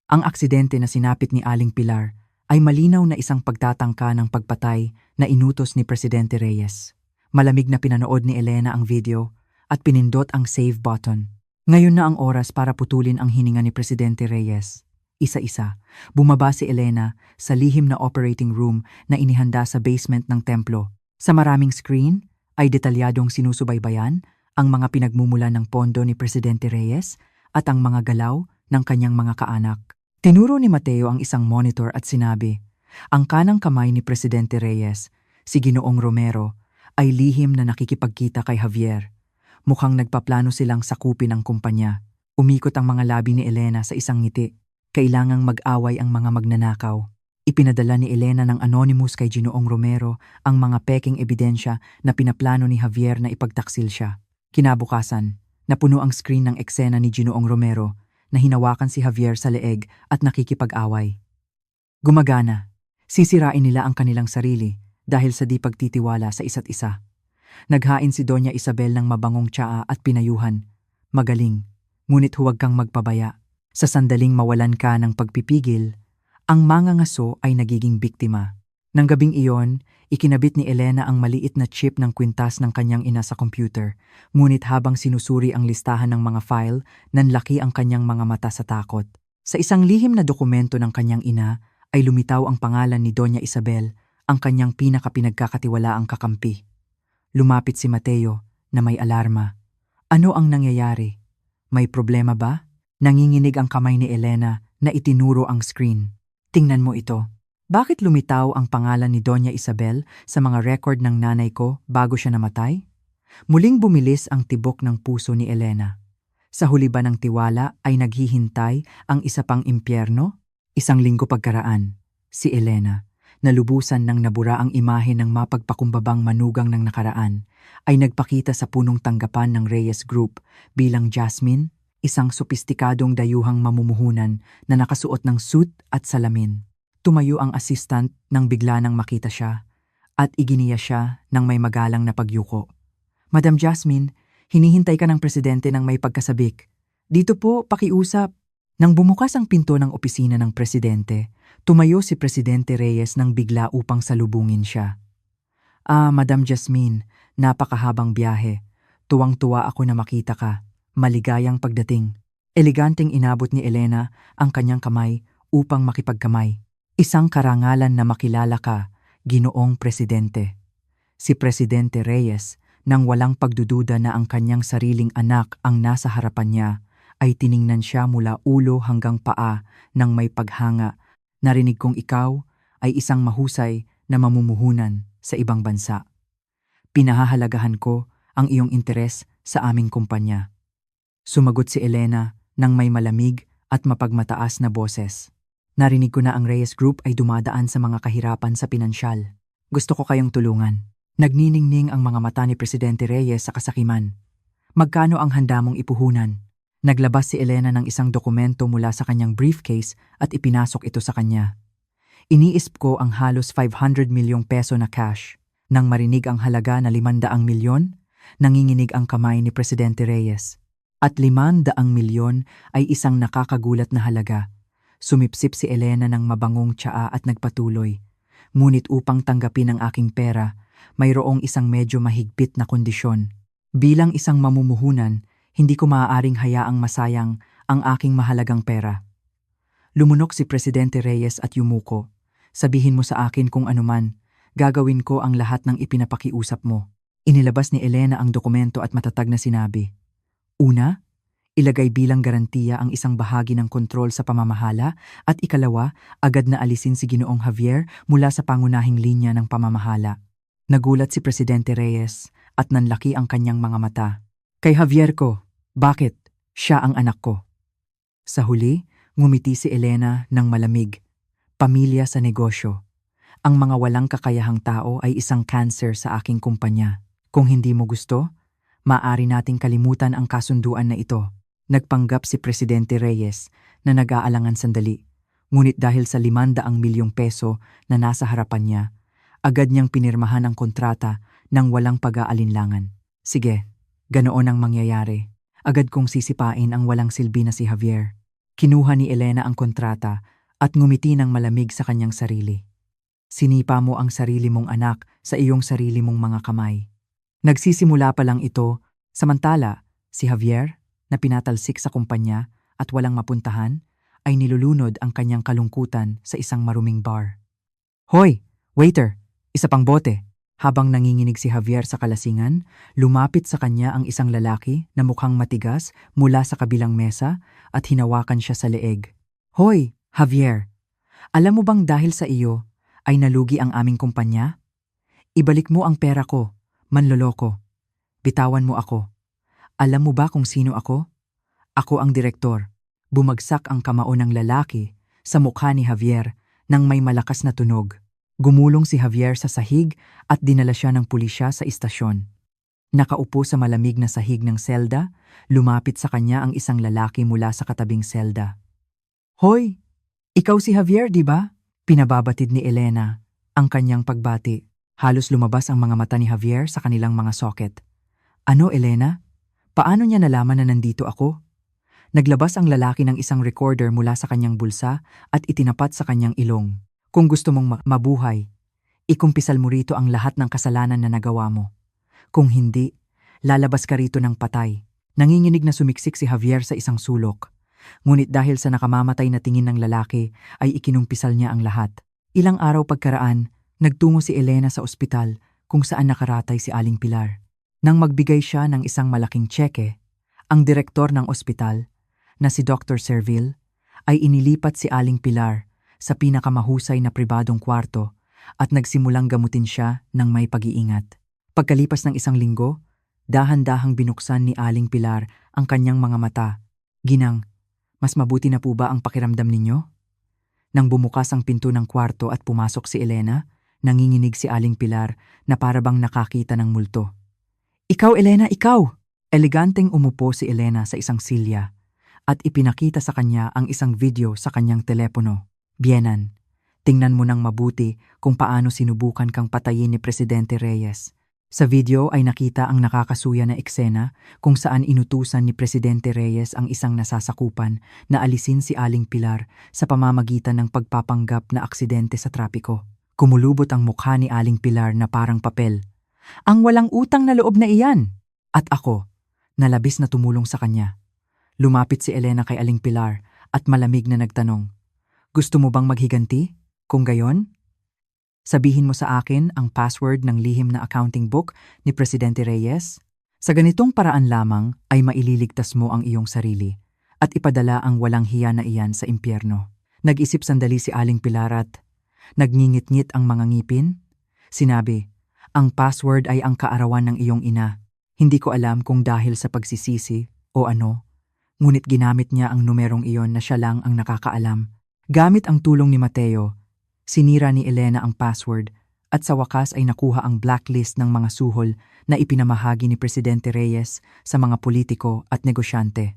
Speaker 1: Ang aksidente na sinapit ni Aling Pilar ay malinaw na isang pagtatangka ng pagpatay na inutos ni Presidente Reyes. Malamig na pinanood ni Elena ang video at pinindot ang save button. Ngayon na ang oras para putulin ang hininga ni Presidente Reyes. Isa-isa, bumaba si Elena sa lihim na operating room na inihanda sa basement ng templo. Sa maraming screen ay detalyadong sinusubaybayan ang mga pinagmumula ng pondo ni Presidente Reyes at ang mga galaw ng kanyang mga kaanak. Tinuro ni Mateo ang isang monitor at sinabi, ang kanang kamay ni Presidente Reyes, si Ginoong Romero, ay lihim na nakikipagkita kay Javier. Mukhang nagpaplano silang sakupin ang kumpanya. Umikot ang mga labi ni Elena sa isang ngiti. Kailangang mag-away ang mga magnanakaw. Ipinadala ni Elena ng anonymous kay Ginoong Romero ang mga peking ebidensya na pinaplano ni Javier na ipagtaksil siya. Kinabukasan, napuno ang screen ng eksena ni Ginoong Romero na hinawakan si Javier sa leeg at nakikipag-away. Gumagana. Sisirain nila ang kanilang sarili dahil sa di pagtitiwala sa isa't isa. Naghain si Doña Isabel ng mabangong tsaa at pinayuhan. Magaling, ngunit huwag kang magpabaya. Sa sandaling mawalan ka ng pagpipigil, ang mangangaso ay nagiging biktima. Nang gabing iyon, ikinabit ni Elena ang maliit na chip ng kwintas ng kanyang ina sa computer, ngunit habang sinusuri ang listahan ng mga file, nanlaki ang kanyang mga mata sa takot. Sa isang lihim na dokumento ng kanyang ina, ay lumitaw ang pangalan ni Doña Isabel, ang kanyang pinakapinagkakatiwalaang kakampi. Lumapit si Mateo na may alarma. Ano ang nangyayari? May problema ba? Nanginginig ang kamay ni Elena na itinuro ang screen. Tingnan mo ito. Bakit lumitaw ang pangalan ni Doña Isabel sa mga record ng nanay ko bago siya namatay? Muling bumilis ang tibok ng puso ni Elena. Sa huli ba ng tiwala ay naghihintay ang isa pang impyerno? Isang linggo pagkaraan, si Elena, na lubusan ng nabura ang imahe ng mapagpakumbabang manugang ng nakaraan, ay nagpakita sa punong tanggapan ng Reyes Group bilang Jasmine, isang sopistikadong dayuhang mamumuhunan na nakasuot ng suit at salamin. Tumayo ang assistant nang bigla nang makita siya at iginiya siya ng may magalang na pagyuko. Madam Jasmine, hinihintay ka ng presidente ng may pagkasabik. Dito po, pakiusap. Nang bumukas ang pinto ng opisina ng presidente, tumayo si Presidente Reyes nang bigla upang salubungin siya. Madam Jasmine, napakahabang biyahe. Tuwang-tuwa ako na makita ka. Maligayang pagdating. Eleganteng inabot ni Elena ang kanyang kamay upang makipagkamay. Isang karangalan na makilala ka, Ginoong Presidente. Si Presidente Reyes, nang walang pagdududa na ang kanyang sariling anak ang nasa harapan niya, ay tiningnan siya mula ulo hanggang paa nang may paghanga. Narinig kong ikaw ay isang mahusay na mamumuhunan sa ibang bansa. Pinahahalagahan ko ang iyong interes sa aming kumpanya. Sumagot si Elena nang may malamig at mapagmataas na boses. Narinig ko na ang Reyes Group ay dumadaan sa mga kahirapan sa pinansyal. Gusto ko kayong tulungan. Nagniningning ang mga mata ni Presidente Reyes sa kasakiman. Magkano ang handa mong ipuhunan? Naglabas si Elena ng isang dokumento mula sa kanyang briefcase at ipinasok ito sa kanya. Iniisip ko ang halos 500 milyong peso na cash. Nang marinig ang halaga na 500 milyon, nanginginig ang kamay ni Presidente Reyes. At 500 milyon ay isang nakakagulat na halaga. Sumipsip si Elena ng mabangong tsaa at nagpatuloy. Ngunit upang tanggapin ang aking pera, mayroong isang medyo mahigpit na kondisyon. Bilang isang mamumuhunan, hindi ko maaaring hayaang masayang ang aking mahalagang pera. Lumunok si Presidente Reyes at yumuko. Sabihin mo sa akin kung anuman, gagawin ko ang lahat ng ipinapakiusap mo. Inilabas ni Elena ang dokumento at matatag na sinabi. Una, ilagay bilang garantiya ang isang bahagi ng kontrol sa pamamahala at ikalawa, agad na alisin si Ginoong Javier mula sa pangunahing linya ng pamamahala. Nagulat si Presidente Reyes at nanlaki ang kanyang mga mata. Kay Javier ko, bakit? Siya ang anak ko. Sa huli, ngumiti si Elena ng malamig. Pamilya sa negosyo. Ang mga walang kakayahang tao ay isang cancer sa aking kumpanya. Kung hindi mo gusto, maaari nating kalimutan ang kasunduan na ito. Nagpanggap si Presidente Reyes na nag-aalangan sandali, ngunit dahil sa 500 milyong peso na nasa harapan niya, agad niyang pinirmahan ang kontrata nang walang pag-aalinlangan. Sige, ganoon ang mangyayari. Agad kong sisipain ang walang silbi na si Javier. Kinuha ni Elena ang kontrata at ngumiti ng malamig sa kanyang sarili. Sinipa mo ang sarili mong anak sa iyong sarili mong mga kamay. Nagsisimula pa lang ito, samantala si Javier, na pinatalsik sa kumpanya at walang mapuntahan, ay nilulunod ang kanyang kalungkutan sa isang maruming bar. Hoy, waiter, isa pang bote. Habang nanginginig si Javier sa kalasingan, lumapit sa kanya ang isang lalaki na mukhang matigas mula sa kabilang mesa at hinawakan siya sa leeg. Hoy, Javier, alam mo bang dahil sa iyo ay nalugi ang aming kumpanya? Ibalik mo ang pera ko, manloloko. Bitawan mo ako. Alam mo ba kung sino ako? Ako ang direktor. Bumagsak ang kamao ng lalaki sa mukha ni Javier nang may malakas na tunog. Gumulong si Javier sa sahig at dinala siya ng pulisya sa istasyon. Nakaupo sa malamig na sahig ng selda, lumapit sa kanya ang isang lalaki mula sa katabing selda. Hoy, ikaw si Javier, di ba? Pinababatid ni Elena ang kanyang pagbati. Halos lumabas ang mga mata ni Javier sa kanilang mga socket. Ano, Elena? Paano niya nalaman na nandito ako? Naglabas ang lalaki ng isang recorder mula sa kanyang bulsa at itinapat sa kanyang ilong. Kung gusto mong mabuhay, ikumpisal mo rito ang lahat ng kasalanan na nagawa mo. Kung hindi, lalabas ka rito ng patay. Nanginginig na sumiksik si Javier sa isang sulok. Ngunit dahil sa nakamamatay na tingin ng lalaki, ay ikinumpisal niya ang lahat. Ilang araw pagkaraan, nagtungo si Elena sa ospital kung saan nakaratay si Aling Pilar. Nang magbigay siya ng isang malaking tseke, ang direktor ng ospital, na si Dr. Serville, ay inilipat si Aling Pilar sa pinakamahusay na pribadong kwarto at nagsimulang gamutin siya ng may pag-iingat. Pagkalipas ng 1 linggo, dahan-dahang binuksan ni Aling Pilar ang kanyang mga mata. Ginang, mas mabuti na po ba ang pakiramdam ninyo? Nang bumukas ang pinto ng kwarto at pumasok si Elena, nanginginig si Aling Pilar na parabang nakakita ng multo. Ikaw, Elena, ikaw! Eleganteng umupo si Elena sa isang silya at ipinakita sa kanya ang isang video sa kanyang telepono. Bienan, tingnan mo nang mabuti kung paano sinubukan kang patayin ni Presidente Reyes. Sa video ay nakita ang nakakasuya na eksena kung saan inutusan ni Presidente Reyes ang isang nasasakupan na alisin si Aling Pilar sa pamamagitan ng pagpapanggap na aksidente sa trapiko. Kumulubot ang mukha ni Aling Pilar na parang papel. Ang walang utang na loob na iyan! At ako, nalabis na tumulong sa kanya. Lumapit si Elena kay Aling Pilar at malamig na nagtanong, gusto mo bang maghiganti? Kung gayon, sabihin mo sa akin ang password ng lihim na accounting book ni Presidente Reyes. Sa ganitong paraan lamang ay maililigtas mo ang iyong sarili at ipadala ang walang hiya na iyan sa impyerno. Nag-isip sandali si Aling Pilar at nagngingit-ngit ang mga ngipin. Sinabi, ang password ay ang kaarawan ng iyong ina. Hindi ko alam kung dahil sa pagsisisi o ano, ngunit ginamit niya ang numerong iyon na siya lang ang nakakaalam. Gamit ang tulong ni Mateo, sinira ni Elena ang password at sa wakas ay nakuha ang blacklist ng mga suhol na ipinamahagi ni Presidente Reyes sa mga politiko at negosyante.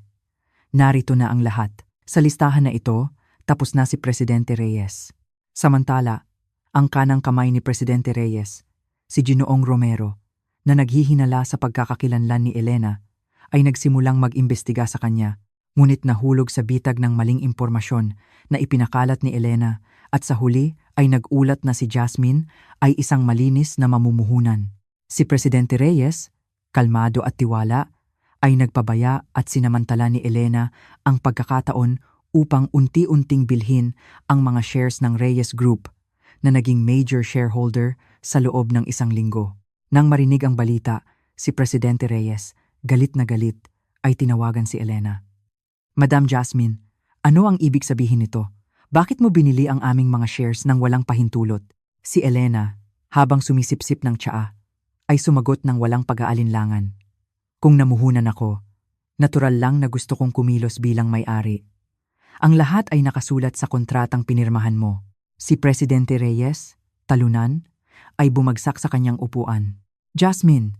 Speaker 1: Narito na ang lahat. Sa listahan na ito, tapos na si Presidente Reyes. Samantala, ang kanang kamay ni Presidente Reyes, si Ginoong Romero, na naghihinala sa pagkakakilanlan ni Elena, ay nagsimulang mag-imbestiga sa kanya, ngunit nahulog sa bitag ng maling impormasyon na ipinakalat ni Elena at sa huli ay nag-ulat na si Jasmine ay isang malinis na mamumuhunan. Si Presidente Reyes, kalmado at tiwala, ay nagpabaya at sinamantala ni Elena ang pagkakataon upang unti-unting bilhin ang mga shares ng Reyes Group na naging major shareholder sa loob ng 1 linggo. Nang marinig ang balita, si Presidente Reyes, galit na galit, ay tinawagan si Elena. Madam Jasmine, ano ang ibig sabihin nito? Bakit mo binili ang aming mga shares nang walang pahintulot? Si Elena, habang sumisipsip ng tsaa, ay sumagot ng walang pag-aalinlangan. Kung namuhunan ako, natural lang na gusto kong kumilos bilang may-ari. Ang lahat ay nakasulat sa kontratang pinirmahan mo. Si Presidente Reyes, talunan, ay bumagsak sa kanyang upuan. Jasmine,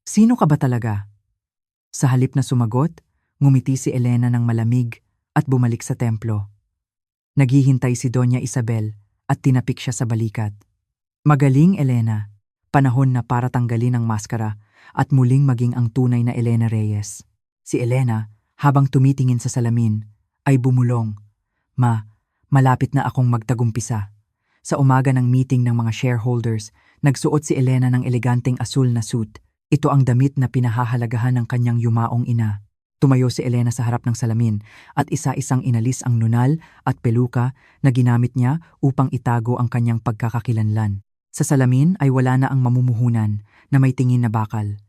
Speaker 1: sino ka ba talaga? Sa halip na sumagot, ngumiti si Elena ng malamig at bumalik sa templo. Naghihintay si Doña Isabel at tinapik siya sa balikat. Magaling, Elena. Panahon na para tanggalin ang maskara at muling maging ang tunay na Elena Reyes. Si Elena, habang tumitingin sa salamin, ay bumulong. Malapit na akong magtagumpisa. Sa umaga ng meeting ng mga shareholders, nagsuot si Elena ng eleganteng asul na suit. Ito ang damit na pinahahalagahan ng kanyang yumaong ina. Tumayo si Elena sa harap ng salamin at isa-isang inalis ang nunal at peluka na ginamit niya upang itago ang kanyang pagkakakilanlan. Sa salamin ay wala na ang mamumuhunan na may tingin na bakal,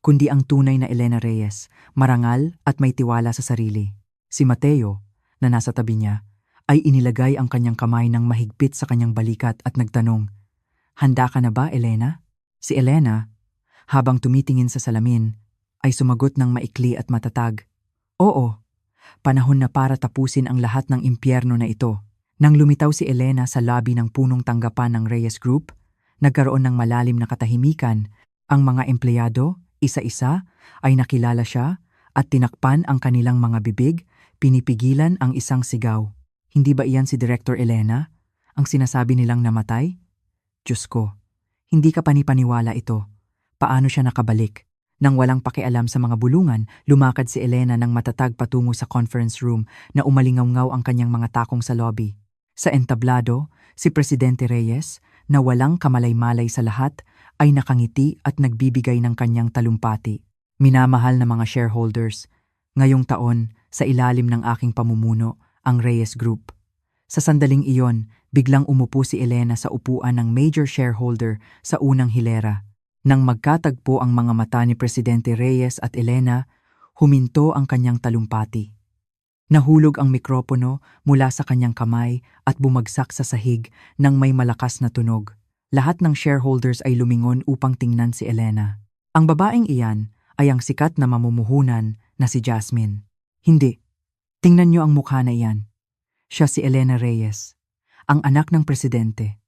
Speaker 1: kundi ang tunay na Elena Reyes, marangal at may tiwala sa sarili. Si Mateo, na nasa tabi niya, ay inilagay ang kanyang kamay ng mahigpit sa kanyang balikat at nagtanong, "Handa ka na ba, Elena?" Si Elena, habang tumitingin sa salamin, ay sumagot ng maikli at matatag, "Oo, panahon na para tapusin ang lahat ng impyerno na ito." Nang lumitaw si Elena sa lobby ng punong tanggapan ng Reyes Group, nagkaroon ng malalim na katahimikan. Ang mga empleyado, isa-isa, ay nakilala siya at tinakpan ang kanilang mga bibig, pinipigilan ang isang sigaw. Hindi ba iyan si Director Elena? Ang sinasabi nilang namatay? Diyos ko, hindi ka panipaniwala ito. Paano siya nakabalik? Nang walang pakialam sa mga bulungan, lumakad si Elena ng matatag patungo sa conference room na umalingaw-ngaw ang kanyang mga takong sa lobby. Sa entablado, si Presidente Reyes, na walang kamalay-malay sa lahat, ay nakangiti at nagbibigay ng kanyang talumpati. Minamahal na mga shareholders, ngayong taon, sa ilalim ng aking pamumuno, ang Reyes Group. Sa sandaling iyon, biglang umupo si Elena sa upuan ng major shareholder sa unang hilera. Nang magkatagpo ang mga mata ni Presidente Reyes at Elena, huminto ang kanyang talumpati. Nahulog ang mikropono mula sa kanyang kamay at bumagsak sa sahig nang may malakas na tunog. Lahat ng shareholders ay lumingon upang tingnan si Elena. Ang babaeng iyan ay ang sikat na mamumuhunan na si Jasmine. Hindi. Tingnan niyo ang mukha na iyan. Siya si Elena Reyes, ang anak ng presidente.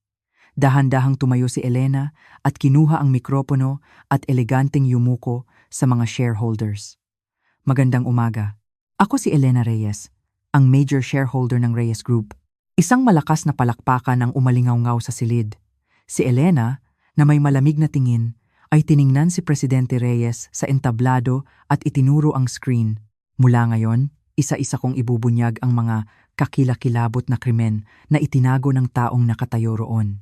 Speaker 1: Dahan-dahang tumayo si Elena at kinuha ang mikropono at eleganteng yumuko sa mga shareholders. Magandang umaga. Ako si Elena Reyes, ang major shareholder ng Reyes Group. Isang malakas na palakpakan ang umalingaw-ngaw sa silid. Si Elena, na may malamig na tingin, ay tiningnan si Presidente Reyes sa entablado at itinuro ang screen. Mula ngayon, isa-isa kong ibubunyag ang mga kakilakilabot na krimen na itinago ng taong nakatayo roon.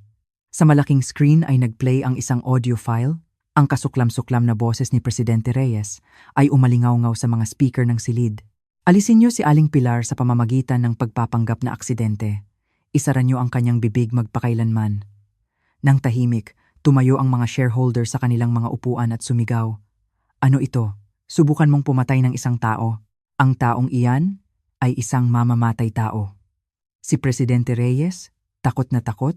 Speaker 1: Sa malaking screen ay nagplay ang isang audio file. Ang kasuklam-suklam na boses ni Presidente Reyes ay umalingaw-ngaw sa mga speaker ng silid. Alisin niyo si Aling Pilar sa pamamagitan ng pagpapanggap na aksidente. Isara niyo ang kanyang bibig magpakailanman. Nang tahimik, tumayo ang mga shareholder sa kanilang mga upuan at sumigaw. Ano ito? Subukan mong pumatay ng isang tao. Ang taong iyan ay isang mamamatay tao. Si Presidente Reyes, takot na takot,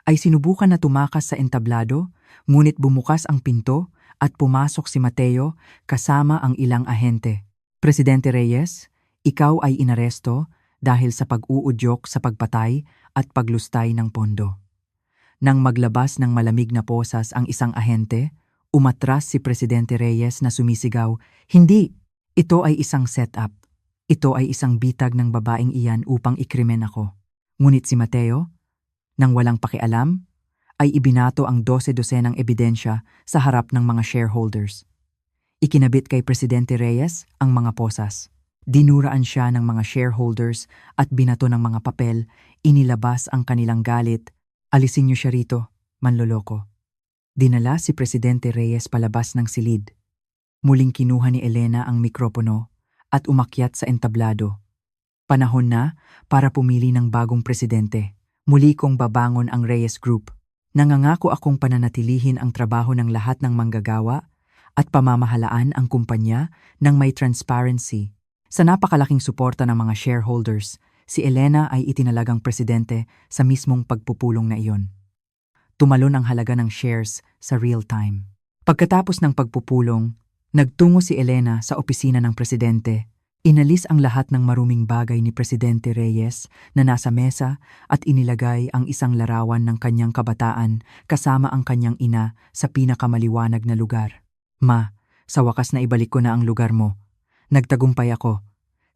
Speaker 1: ay sinubukan na tumakas sa entablado, ngunit bumukas ang pinto at pumasok si Mateo kasama ang ilang ahente. Presidente Reyes, ikaw ay inaresto dahil sa pag-uudyok sa pagpatay at paglustay ng pondo. Nang maglabas ng malamig na posas ang isang ahente, umatras si Presidente Reyes na sumisigaw, "Hindi! Ito ay isang setup. Ito ay isang bitag ng babaeng iyan upang ikrimen ako." Ngunit si Mateo, nang walang pakialam, ay ibinato ang 12-dosenang ebidensya sa harap ng mga shareholders. Ikinabit kay Presidente Reyes ang mga posas. Dinuraan siya ng mga shareholders at binato ng mga papel, inilabas ang kanilang galit. Alisin niyo siya rito, manloloko. Dinala si Presidente Reyes palabas ng silid. Muling kinuha ni Elena ang mikropono at umakyat sa entablado. Panahon na para pumili ng bagong presidente. Muli kong babangon ang Reyes Group. Nangangako akong pananatilihin ang trabaho ng lahat ng manggagawa at pamamahalaan ang kumpanya ng may transparency. Sa napakalaking suporta ng mga shareholders, si Elena ay itinalagang presidente sa mismong pagpupulong na iyon. Tumalon ang halaga ng shares sa real time. Pagkatapos ng pagpupulong, nagtungo si Elena sa opisina ng presidente. Inalis ang lahat ng maruming bagay ni Presidente Reyes na nasa mesa at inilagay ang isang larawan ng kanyang kabataan kasama ang kanyang ina sa pinakamaliwanag na lugar. "Ma, sa wakas na ibalik ko na ang lugar mo. Nagtagumpay ako."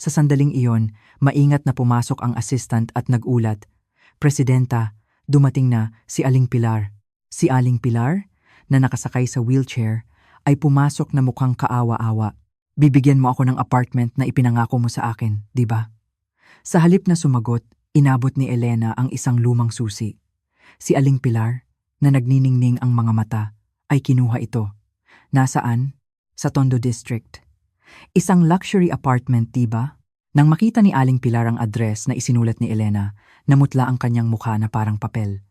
Speaker 1: Sa sandaling iyon, maingat na pumasok ang assistant at nagulat. "Presidenta, dumating na si Aling Pilar." Si Aling Pilar, na nakasakay sa wheelchair, ay pumasok na mukhang kaawa-awa. "Bibigyan mo ako ng apartment na ipinangako mo sa akin, di ba?" Sa halip na sumagot, inabot ni Elena ang isang lumang susi. Si Aling Pilar, na nagniningning ang mga mata, ay kinuha ito. Nasaan? Sa Tondo District. Isang luxury apartment, diba? Nang makita ni Aling Pilar ang address na isinulat ni Elena, namutla ang kanyang mukha na parang papel.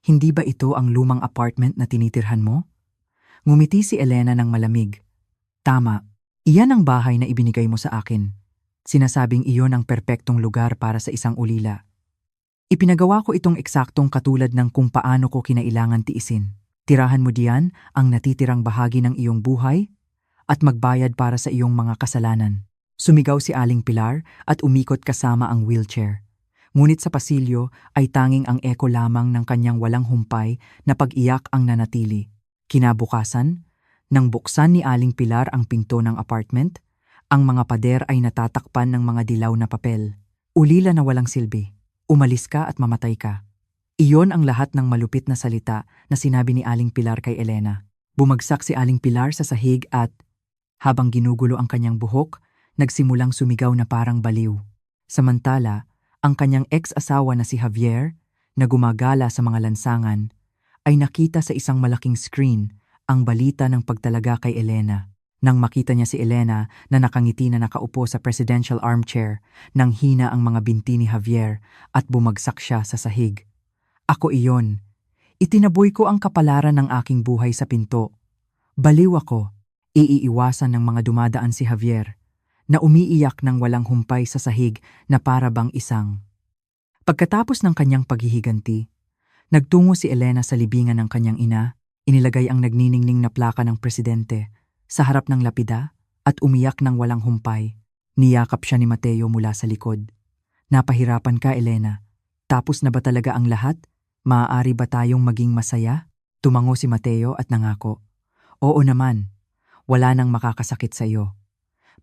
Speaker 1: "Hindi ba ito ang lumang apartment na tinitirhan mo?" Ngumiti si Elena ng malamig. "Tama, iyan ang bahay na ibinigay mo sa akin. Sinasabing iyon ang perpektong lugar para sa isang ulila. Ipinagawa ko itong eksaktong katulad ng kung paano ko kinailangan tiisin. Tirahan mo diyan ang natitirang bahagi ng iyong buhay at magbayad para sa iyong mga kasalanan." Sumigaw si Aling Pilar at umikot kasama ang wheelchair. Ngunit sa pasilyo ay tanging ang eko lamang ng kanyang walang humpay na pag-iyak ang nanatili. Kinabukasan, nang buksan ni Aling Pilar ang pinto ng apartment, ang mga pader ay natatakpan ng mga dilaw na papel. "Ulila na walang silbi. Umalis ka at mamatay ka." Iyon ang lahat ng malupit na salita na sinabi ni Aling Pilar kay Elena. Bumagsak si Aling Pilar sa sahig at, habang ginugulo ang kanyang buhok, nagsimulang sumigaw na parang baliw. Samantala, ang kanyang ex-asawa na si Javier, na gumagala sa mga lansangan, ay nakita sa isang malaking screen ang balita ng pagtalaga kay Elena. Nang makita niya si Elena na nakangiti na nakaupo sa presidential armchair, nang hina ang mga binti ni Javier at bumagsak siya sa sahig. "Ako iyon. Itinaboy ko ang kapalaran ng aking buhay sa pinto. Baliw ako. Iiiwasan ng mga dumadaan si Javier. na umiiyak ng walang humpay sa sahig na para bang isang. Pagkatapos ng kanyang paghihiganti, nagtungo si Elena sa libingan ng kanyang ina, inilagay ang nagniningning na plaka ng presidente sa harap ng lapida at umiyak ng walang humpay. Niyakap siya ni Mateo mula sa likod. Napahirapan ka, Elena. Tapos na ba talaga ang lahat? Maaari ba tayong maging masaya? Tumango si Mateo at nangako. Oo naman, wala nang makakasakit sa iyo.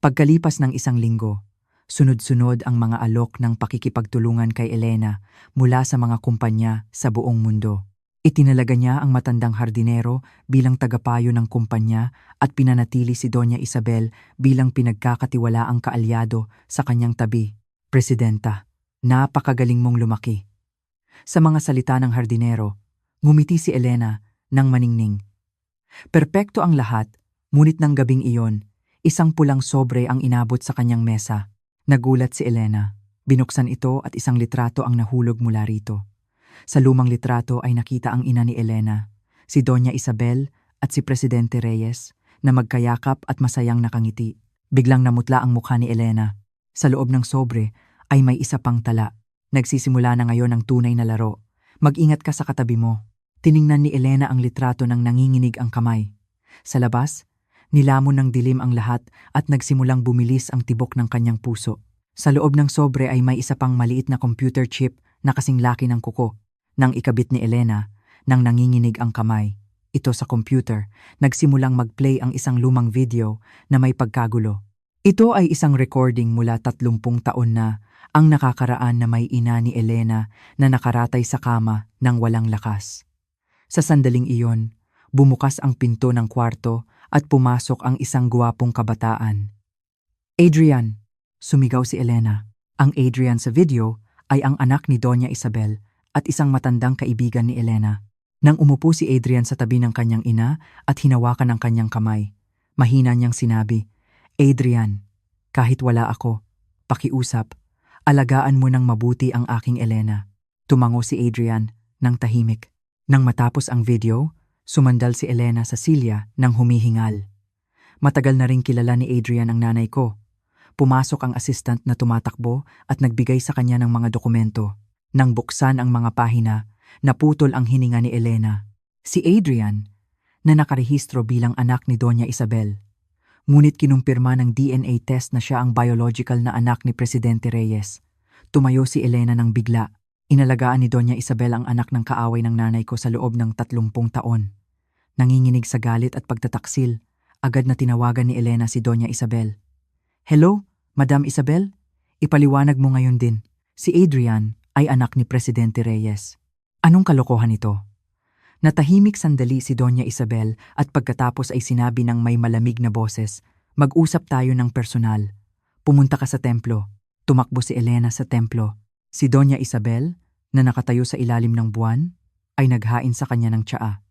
Speaker 1: Pagkalipas ng isang linggo, sunod-sunod ang mga alok ng pakikipagtulungan kay Elena mula sa mga kumpanya sa buong mundo. Itinalaga niya ang matandang hardinero bilang tagapayo ng kumpanya at pinanatili si Doña Isabel bilang pinagkakatiwalaang kaalyado sa kanyang tabi. Presidenta, napakagaling mong lumaki. Sa mga salita ng hardinero, ngumiti si Elena ng maningning. Perpekto ang lahat, ngunit ng gabing iyon, isang pulang sobre ang inabot sa kanyang mesa. Nagulat si Elena. Binuksan ito at isang litrato ang nahulog mula rito. Sa lumang litrato ay nakita ang ina ni Elena, si Doña Isabel at si Presidente Reyes na magkayakap at masayang nakangiti. Biglang namutla ang mukha ni Elena. Sa loob ng sobre ay may isa pang tala. Nagsisimula na ngayon ang tunay na laro. Mag-ingat ka sa katabi mo. Tiningnan ni Elena ang litrato ng nanginginig ang kamay. Sa labas, nilamon ng dilim ang lahat at nagsimulang bumilis ang tibok ng kanyang puso. Sa loob ng sobre ay may isa pang maliit na computer chip na kasing laki ng kuko. Nang ikabit ni Elena, nang nanginginig ang kamay, ito sa computer, nagsimulang mag-play ang isang lumang video na may pagkagulo. Ito ay isang recording mula 30 taon na ang nakakaraan na may ina ni Elena na nakaratay sa kama ng walang lakas. Sa sandaling iyon, bumukas ang pinto ng kwarto at pumasok ang isang guwapong kabataan. Adrian! Sumigaw si Elena. Ang Adrian sa video ay ang anak ni Doña Isabel at isang matandang kaibigan ni Elena. Nang umupo si Adrian sa tabi ng kanyang ina at hinawakan ang kanyang kamay, mahina niyang sinabi, Adrian, kahit wala ako, pakiusap, alagaan mo ng mabuti ang aking Elena. Tumango si Adrian ng tahimik. Nang matapos ang video, sumandal si Elena sa silya ng humihingal. Matagal na ring kilala ni Adrian ang nanay ko. Pumasok ang assistant na tumatakbo at nagbigay sa kanya ng mga dokumento. Nang buksan ang mga pahina, naputol ang hininga ni Elena. Si Adrian, na nakarehistro bilang anak ni Doña Isabel. Ngunit kinumpirma ng DNA test na siya ang biological na anak ni Presidente Reyes. Tumayo si Elena ng bigla. Inalagaan ni Doña Isabel ang anak ng kaaway ng nanay ko sa loob ng 30 taon. Nanginginig sa galit at pagtataksil, agad na tinawagan ni Elena si Doña Isabel. Hello, Madam Isabel? Ipaliwanag mo ngayon din. Si Adrian ay anak ni Presidente Reyes. Anong kalokohan ito? Natahimik sandali si Doña Isabel at pagkatapos ay sinabi ng may malamig na boses, mag-usap tayo ng personal. Pumunta ka sa templo. Tumakbo si Elena sa templo. Si Doña Isabel, na nakatayo sa ilalim ng buwan, ay naghain sa kanya ng tsaa.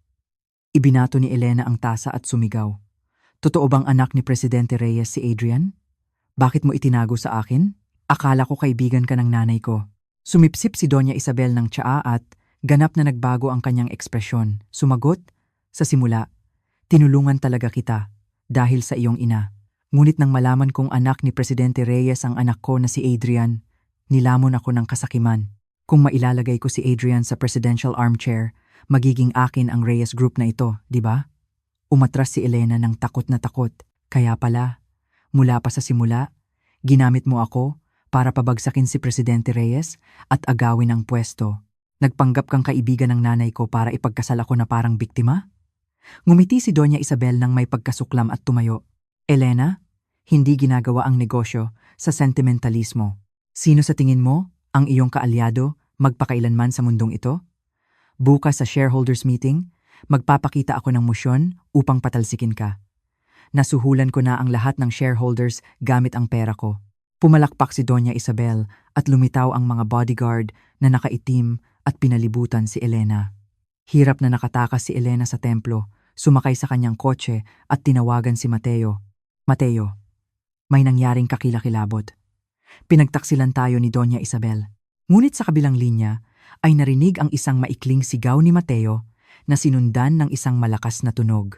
Speaker 1: Ibinato ni Elena ang tasa at sumigaw. Totoo bang anak ni Presidente Reyes si Adrian? Bakit mo itinago sa akin? Akala ko kaibigan ka ng nanay ko. Sumipsip si Doña Isabel ng tsaa at ganap na nagbago ang kanyang ekspresyon. Sumagot, sa simula, tinulungan talaga kita dahil sa iyong ina. Ngunit nang malaman kong anak ni Presidente Reyes ang anak ko na si Adrian, nilamon ako ng kasakiman. Kung mailalagay ko si Adrian sa presidential armchair, magiging akin ang Reyes Group na ito, di ba? Umatras si Elena ng takot na takot. Kaya pala, mula pa sa simula, ginamit mo ako para pabagsakin si Presidente Reyes at agawin ang pwesto. Nagpanggap kang kaibigan ng nanay ko para ipagkasal ako na parang biktima? Ngumiti si Doña Isabel nang may pagkasuklam at tumayo. Elena, hindi ginagawa ang negosyo sa sentimentalismo. Sino sa tingin mo ang iyong kaalyado magpakailanman sa mundong ito? Bukas sa shareholders meeting, magpapakita ako ng musyon upang patalsikin ka. Nasuhulan ko na ang lahat ng shareholders gamit ang pera ko. Pumalakpak si Doña Isabel at lumitaw ang mga bodyguard na nakaitim at pinalibutan si Elena. Hirap na nakatakas si Elena sa templo, sumakay sa kanyang kotse at tinawagan si Mateo. Mateo, may nangyaring kakilakilabot. Pinagtaksilan tayo ni Doña Isabel. Ngunit sa kabilang linya ay narinig ang isang maikling sigaw ni Mateo na sinundan ng isang malakas na tunog.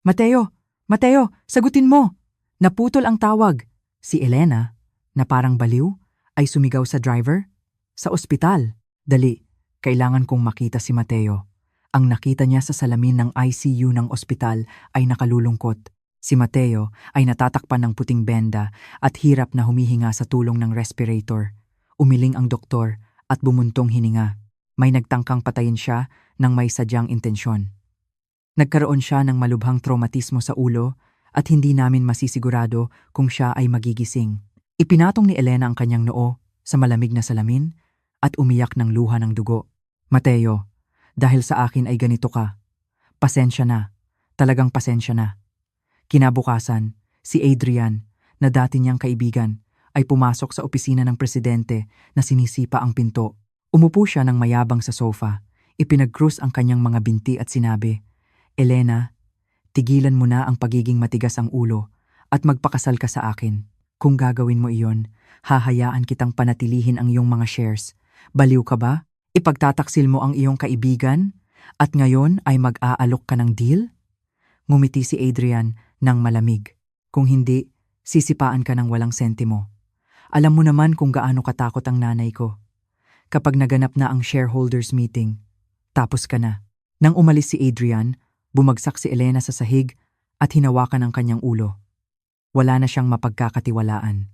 Speaker 1: Mateo! Mateo! Sagutin mo! Naputol ang tawag! Si Elena, na parang baliw, ay sumigaw sa driver. Sa ospital. Dali, kailangan kong makita si Mateo. Ang nakita niya sa salamin ng ICU ng ospital ay nakalulungkot. Si Mateo ay natatakpan ng puting benda at hirap na humihinga sa tulong ng respirator. Umiling ang doktor at bumuntong hininga. May nagtangkang patayin siya ng may sadyang intensyon. Nagkaroon siya ng malubhang traumatismo sa ulo at hindi namin masisigurado kung siya ay magigising. Ipinatong ni Elena ang kanyang noo sa malamig na salamin at umiyak ng luha ng dugo. Mateo, dahil sa akin ay ganito ka. Pasensya na. Talagang pasensya na. Kinabukasan, si Adrian, na dati niyang kaibigan, ay pumasok sa opisina ng presidente na sinisipa ang pinto. Umupo siya ng mayabang sa sofa, ipinag-cross ang kanyang mga binti at sinabi, Elena, tigilan mo na ang pagiging matigas ang ulo at magpakasal ka sa akin. Kung gagawin mo iyon, hahayaan kitang panatilihin ang iyong mga shares. Baliw ka ba? Ipagtataksil mo ang iyong kaibigan at ngayon ay mag-aalok ka ng deal? Ngumiti si Adrian ng malamig. Kung hindi, sisipaan ka ng walang sentimo. Alam mo naman kung gaano katakot ang nanay ko. Kapag naganap na ang shareholders meeting, tapos ka na. Nang umalis si Adrian, bumagsak si Elena sa sahig at hinawakan ang kanyang ulo. Wala na siyang mapagkakatiwalaan.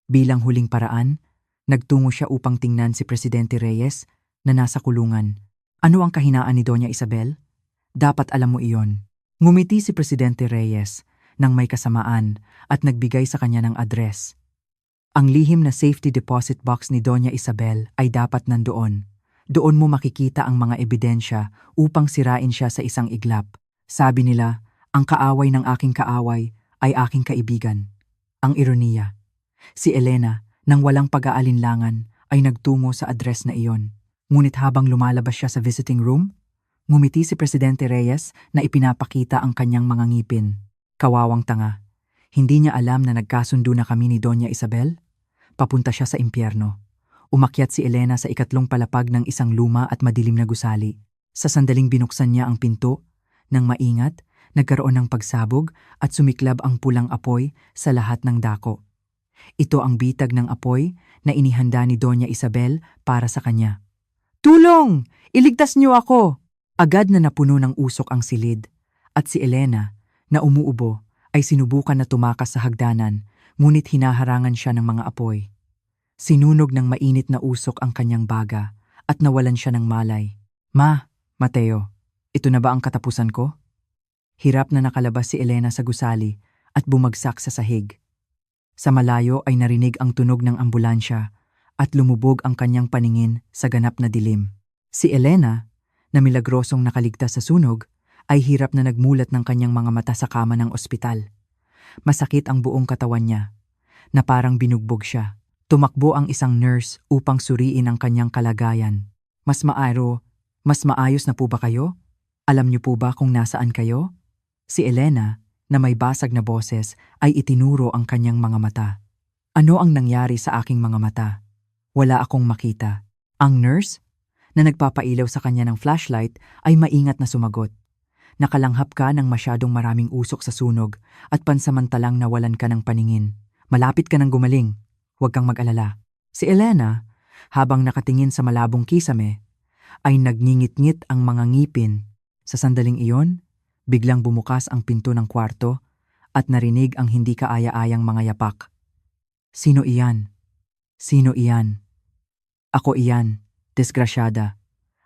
Speaker 1: Bilang huling paraan, nagtungo siya upang tingnan si Presidente Reyes na nasa kulungan. Ano ang kahinaan ni Doña Isabel? Dapat alam mo iyon. Ngumiti si Presidente Reyes nang may kasamaan at nagbigay sa kanya ng address. Ang lihim na safety deposit box ni Doña Isabel ay dapat nandoon. Doon mo makikita ang mga ebidensya upang sirain siya sa isang iglap. Sabi nila, ang kaaway ng aking kaaway ay aking kaibigan. Ang ironiya. Si Elena, nang walang pag-aalinlangan, ay nagtungo sa address na iyon. Ngunit habang lumalabas siya sa visiting room, ngumiti si Presidente Reyes na ipinapakita ang kanyang mga ngipin. Kawawang tanga. Hindi niya alam na nagkasundo na kami ni Doña Isabel? Papunta siya sa impyerno. Umakyat si Elena sa ikatlong palapag ng isang luma at madilim na gusali. Sa sandaling binuksan niya ang pinto, nang maingat, nagkaroon ng pagsabog at sumiklab ang pulang apoy sa lahat ng dako. Ito ang bitag ng apoy na inihanda ni Doña Isabel para sa kanya. Tulong! Iligtas niyo ako! Agad na napuno ng usok ang silid at si Elena, na umuubo, ay sinubukan na tumakas sa hagdanan ngunit hinaharangan siya ng mga apoy. Sinunog ng mainit na usok ang kanyang baga at nawalan siya ng malay. Mateo, ito na ba ang katapusan ko? Hirap na nakalabas si Elena sa gusali at bumagsak sa sahig. Sa malayo ay narinig ang tunog ng ambulansya at lumubog ang kanyang paningin sa ganap na dilim. Si Elena, na milagrosong nakaligtas sa sunog, ay hirap na nagmulat ng kanyang mga mata sa kama ng ospital. Masakit ang buong katawan niya, na parang binugbog siya. Tumakbo ang isang nurse upang suriin ang kanyang kalagayan. Mas maayos na po ba kayo? Alam niyo po ba kung nasaan kayo? Si Elena, na may basag na boses, ay itinuro ang kanyang mga mata. Ano ang nangyari sa aking mga mata? Wala akong makita. Ang nurse, na nagpapailaw sa kanya ng flashlight, ay maingat na sumagot. Nakalanghap ka ng masyadong maraming usok sa sunog at pansamantalang nawalan ka ng paningin. Malapit ka ng gumaling. Huwag kang mag-alala. Si Elena, habang nakatingin sa malabong kisame, ay nagngingit-ngit ang mga ngipin. Sa sandaling iyon, biglang bumukas ang pinto ng kwarto at narinig ang hindi kaaya-ayang mga yapak. Sino iyan? Sino iyan? Ako iyan, disgrasyada.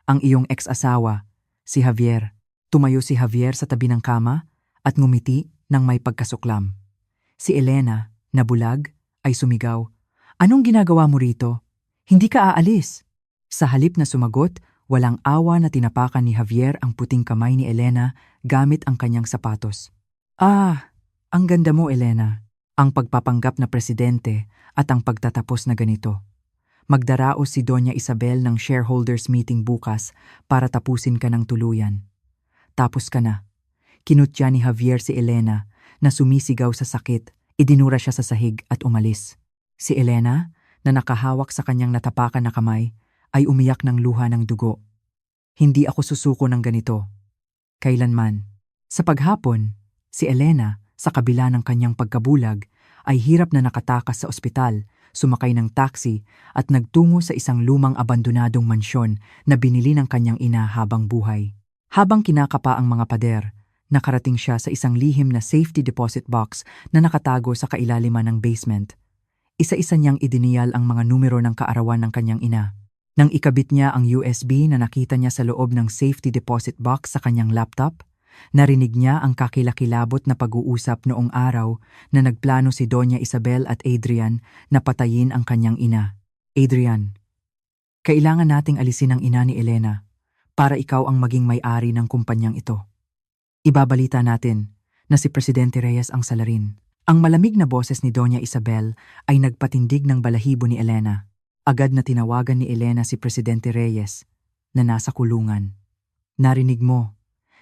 Speaker 1: Ang iyong ex-asawa, si Javier. Tumayo si Javier sa tabi ng kama at ngumiti ng may pagkasuklam. Si Elena, na bulag, ay sumigaw. Anong ginagawa mo rito? Hindi ka aalis. Sa halip na sumagot, walang awa na tinapakan ni Javier ang puting kamay ni Elena gamit ang kanyang sapatos. Ang ganda mo, Elena. Ang pagpapanggap na presidente at ang pagtatapos na ganito. Magdaraos si Doña Isabel ng shareholders meeting bukas para tapusin ka ng tuluyan. Tapos ka na. Kinutya ni Javier si Elena na sumisigaw sa sakit, idinura siya sa sahig at umalis. Si Elena, na nakahawak sa kanyang natapakan na kamay, ay umiyak ng luha ng dugo. Hindi ako susuko ng ganito. Kailanman. Sa paghapon, si Elena, sa kabila ng kanyang pagkabulag, ay hirap na nakatakas sa ospital, sumakay ng taxi at nagtungo sa isang lumang abandonadong mansyon na binili ng kanyang ina habang buhay. Habang kinakapa ang mga pader, nakarating siya sa isang lihim na safety deposit box na nakatago sa kailaliman ng basement. Isa-isa niyang idiniyal ang mga numero ng kaarawan ng kanyang ina. Nang ikabit niya ang USB na nakita niya sa loob ng safety deposit box sa kanyang laptop, narinig niya ang kakilakilabot na pag-uusap noong araw na nagplano si Doña Isabel at Adrian na patayin ang kanyang ina. Adrian, kailangan nating alisin ang ina ni Elena para ikaw ang maging may-ari ng kumpanyang ito. Ibabalita natin na si Presidente Reyes ang salarin. Ang malamig na boses ni Doña Isabel ay nagpatindig ng balahibo ni Elena. Agad na tinawagan ni Elena si Presidente Reyes na nasa kulungan. Narinig mo,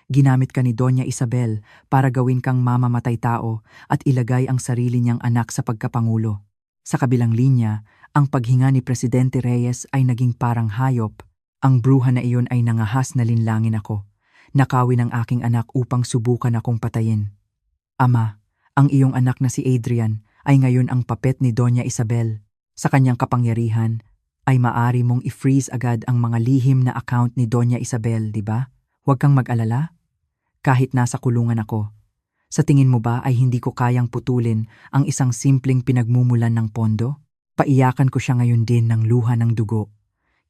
Speaker 1: ginamit ka ni Doña Isabel para gawin kang mamamatay tao at ilagay ang sarili niyang anak sa pagkapangulo. Sa kabilang linya, ang paghinga ni Presidente Reyes ay naging parang hayop. Ang bruha na iyon ay nangahas na linlangin ako. Nakawin ang aking anak upang subukan akong patayin. Ama, ang iyong anak na si Adrian ay ngayon ang papet ni Doña Isabel. Sa kanyang kapangyarihan, ay maari mong i-freeze agad ang mga lihim na account ni Doña Isabel, di ba? Huwag kang mag-alala. Kahit nasa kulungan ako, sa tingin mo ba ay hindi ko kayang putulin ang isang simpleng pinagmumulan ng pondo? Paiyakan ko siya ngayon din ng luha ng dugo.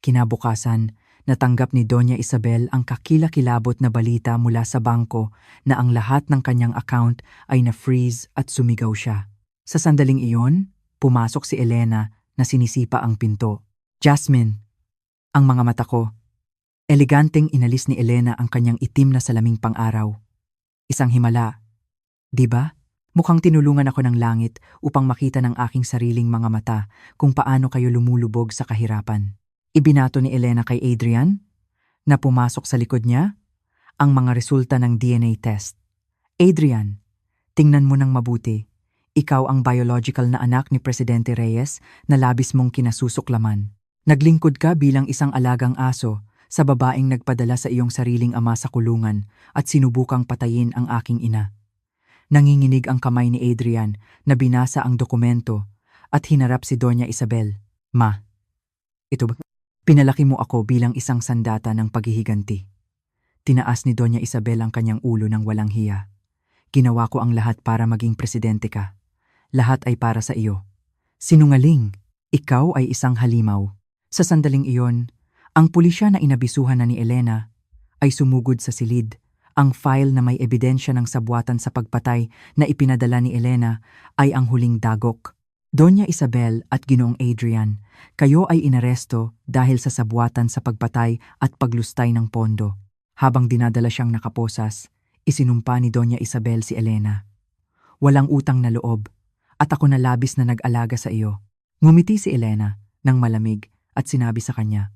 Speaker 1: Kinabukasan, natanggap ni Doña Isabel ang kakilakilabot na balita mula sa bangko na ang lahat ng kanyang account ay na-freeze at sumigaw siya. Sa sandaling iyon, pumasok si Elena na sinisipa ang pinto. Jasmine, ang mga mata ko. Eleganteng inalis ni Elena ang kanyang itim na salaming pang-araw. Isang himala. Diba? Mukhang tinulungan ako ng langit upang makita ng aking sariling mga mata kung paano kayo lumulubog sa kahirapan. Ibinato ni Elena kay Adrian na pumasok sa likod niya ang mga resulta ng DNA test. Adrian, tingnan mo ng mabuti. Ikaw ang biological na anak ni Presidente Reyes na labis mong kinasusuklaman. Naglingkod ka bilang isang alagang aso sa babaeng nagpadala sa iyong sariling ama sa kulungan at sinubukang patayin ang aking ina. Nanginginig ang kamay ni Adrian na binasa ang dokumento at hinarap si Doña Isabel. Ma, ito ba? Pinalaki mo ako bilang isang sandata ng paghihiganti. Tinaas ni Doña Isabel ang kanyang ulo ng walang hiya. Ginawa ko ang lahat para maging presidente ka. Lahat ay para sa iyo. Sinungaling, ikaw ay isang halimaw. Sa sandaling iyon, ang pulisya na inabisuhan na ni Elena ay sumugod sa silid. Ang file na may ebidensya ng sabwatan sa pagpatay na ipinadala ni Elena ay ang huling dagok. Doña Isabel at Ginoong Adrian, kayo ay inaresto dahil sa sabwatan sa pagpatay at paglustay ng pondo. Habang dinadala siyang nakaposas, isinumpa ni Doña Isabel si Elena. Walang utang na loob, at ako na labis na nag-alaga sa iyo. Ngumiti si Elena ng malamig at sinabi sa kanya,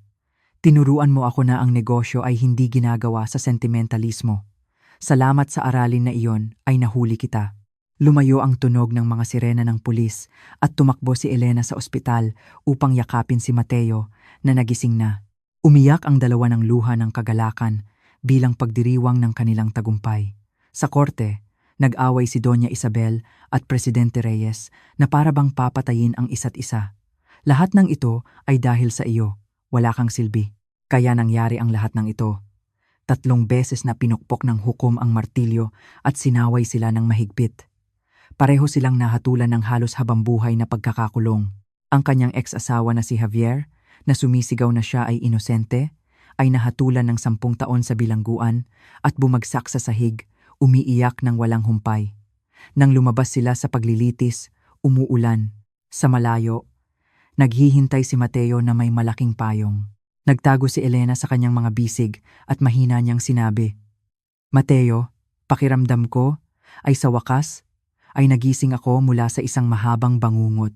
Speaker 1: tinuruan mo ako na ang negosyo ay hindi ginagawa sa sentimentalismo. Salamat sa aralin na iyon ay nahuli kita. Lumayo ang tunog ng mga sirena ng pulis at tumakbo si Elena sa ospital upang yakapin si Mateo na nagising na. Umiyak ang dalawa ng luha ng kagalakan bilang pagdiriwang ng kanilang tagumpay. Sa korte, nag-away si Doña Isabel at Presidente Reyes na para bang papatayin ang isa't isa. Lahat ng ito ay dahil sa iyo. Wala kang silbi. Kaya nangyari ang lahat ng ito. 3 beses na pinukpok ng hukom ang martilyo at sinaway sila ng mahigpit. Pareho silang nahatulan ng halos habambuhay na pagkakakulong. Ang kanyang ex-asawa na si Javier, na sumisigaw na siya ay inosente, ay nahatulan ng 10 taon sa bilangguan at bumagsak sa sahig, umiiyak ng walang humpay. Nang lumabas sila sa paglilitis, umuulan. Sa malayo, naghihintay si Mateo na may malaking payong. Nagtago si Elena sa kanyang mga bisig at mahina niyang sinabi, Mateo, pakiramdam ko ay sa wakas ay nagising ako mula sa isang mahabang bangungot.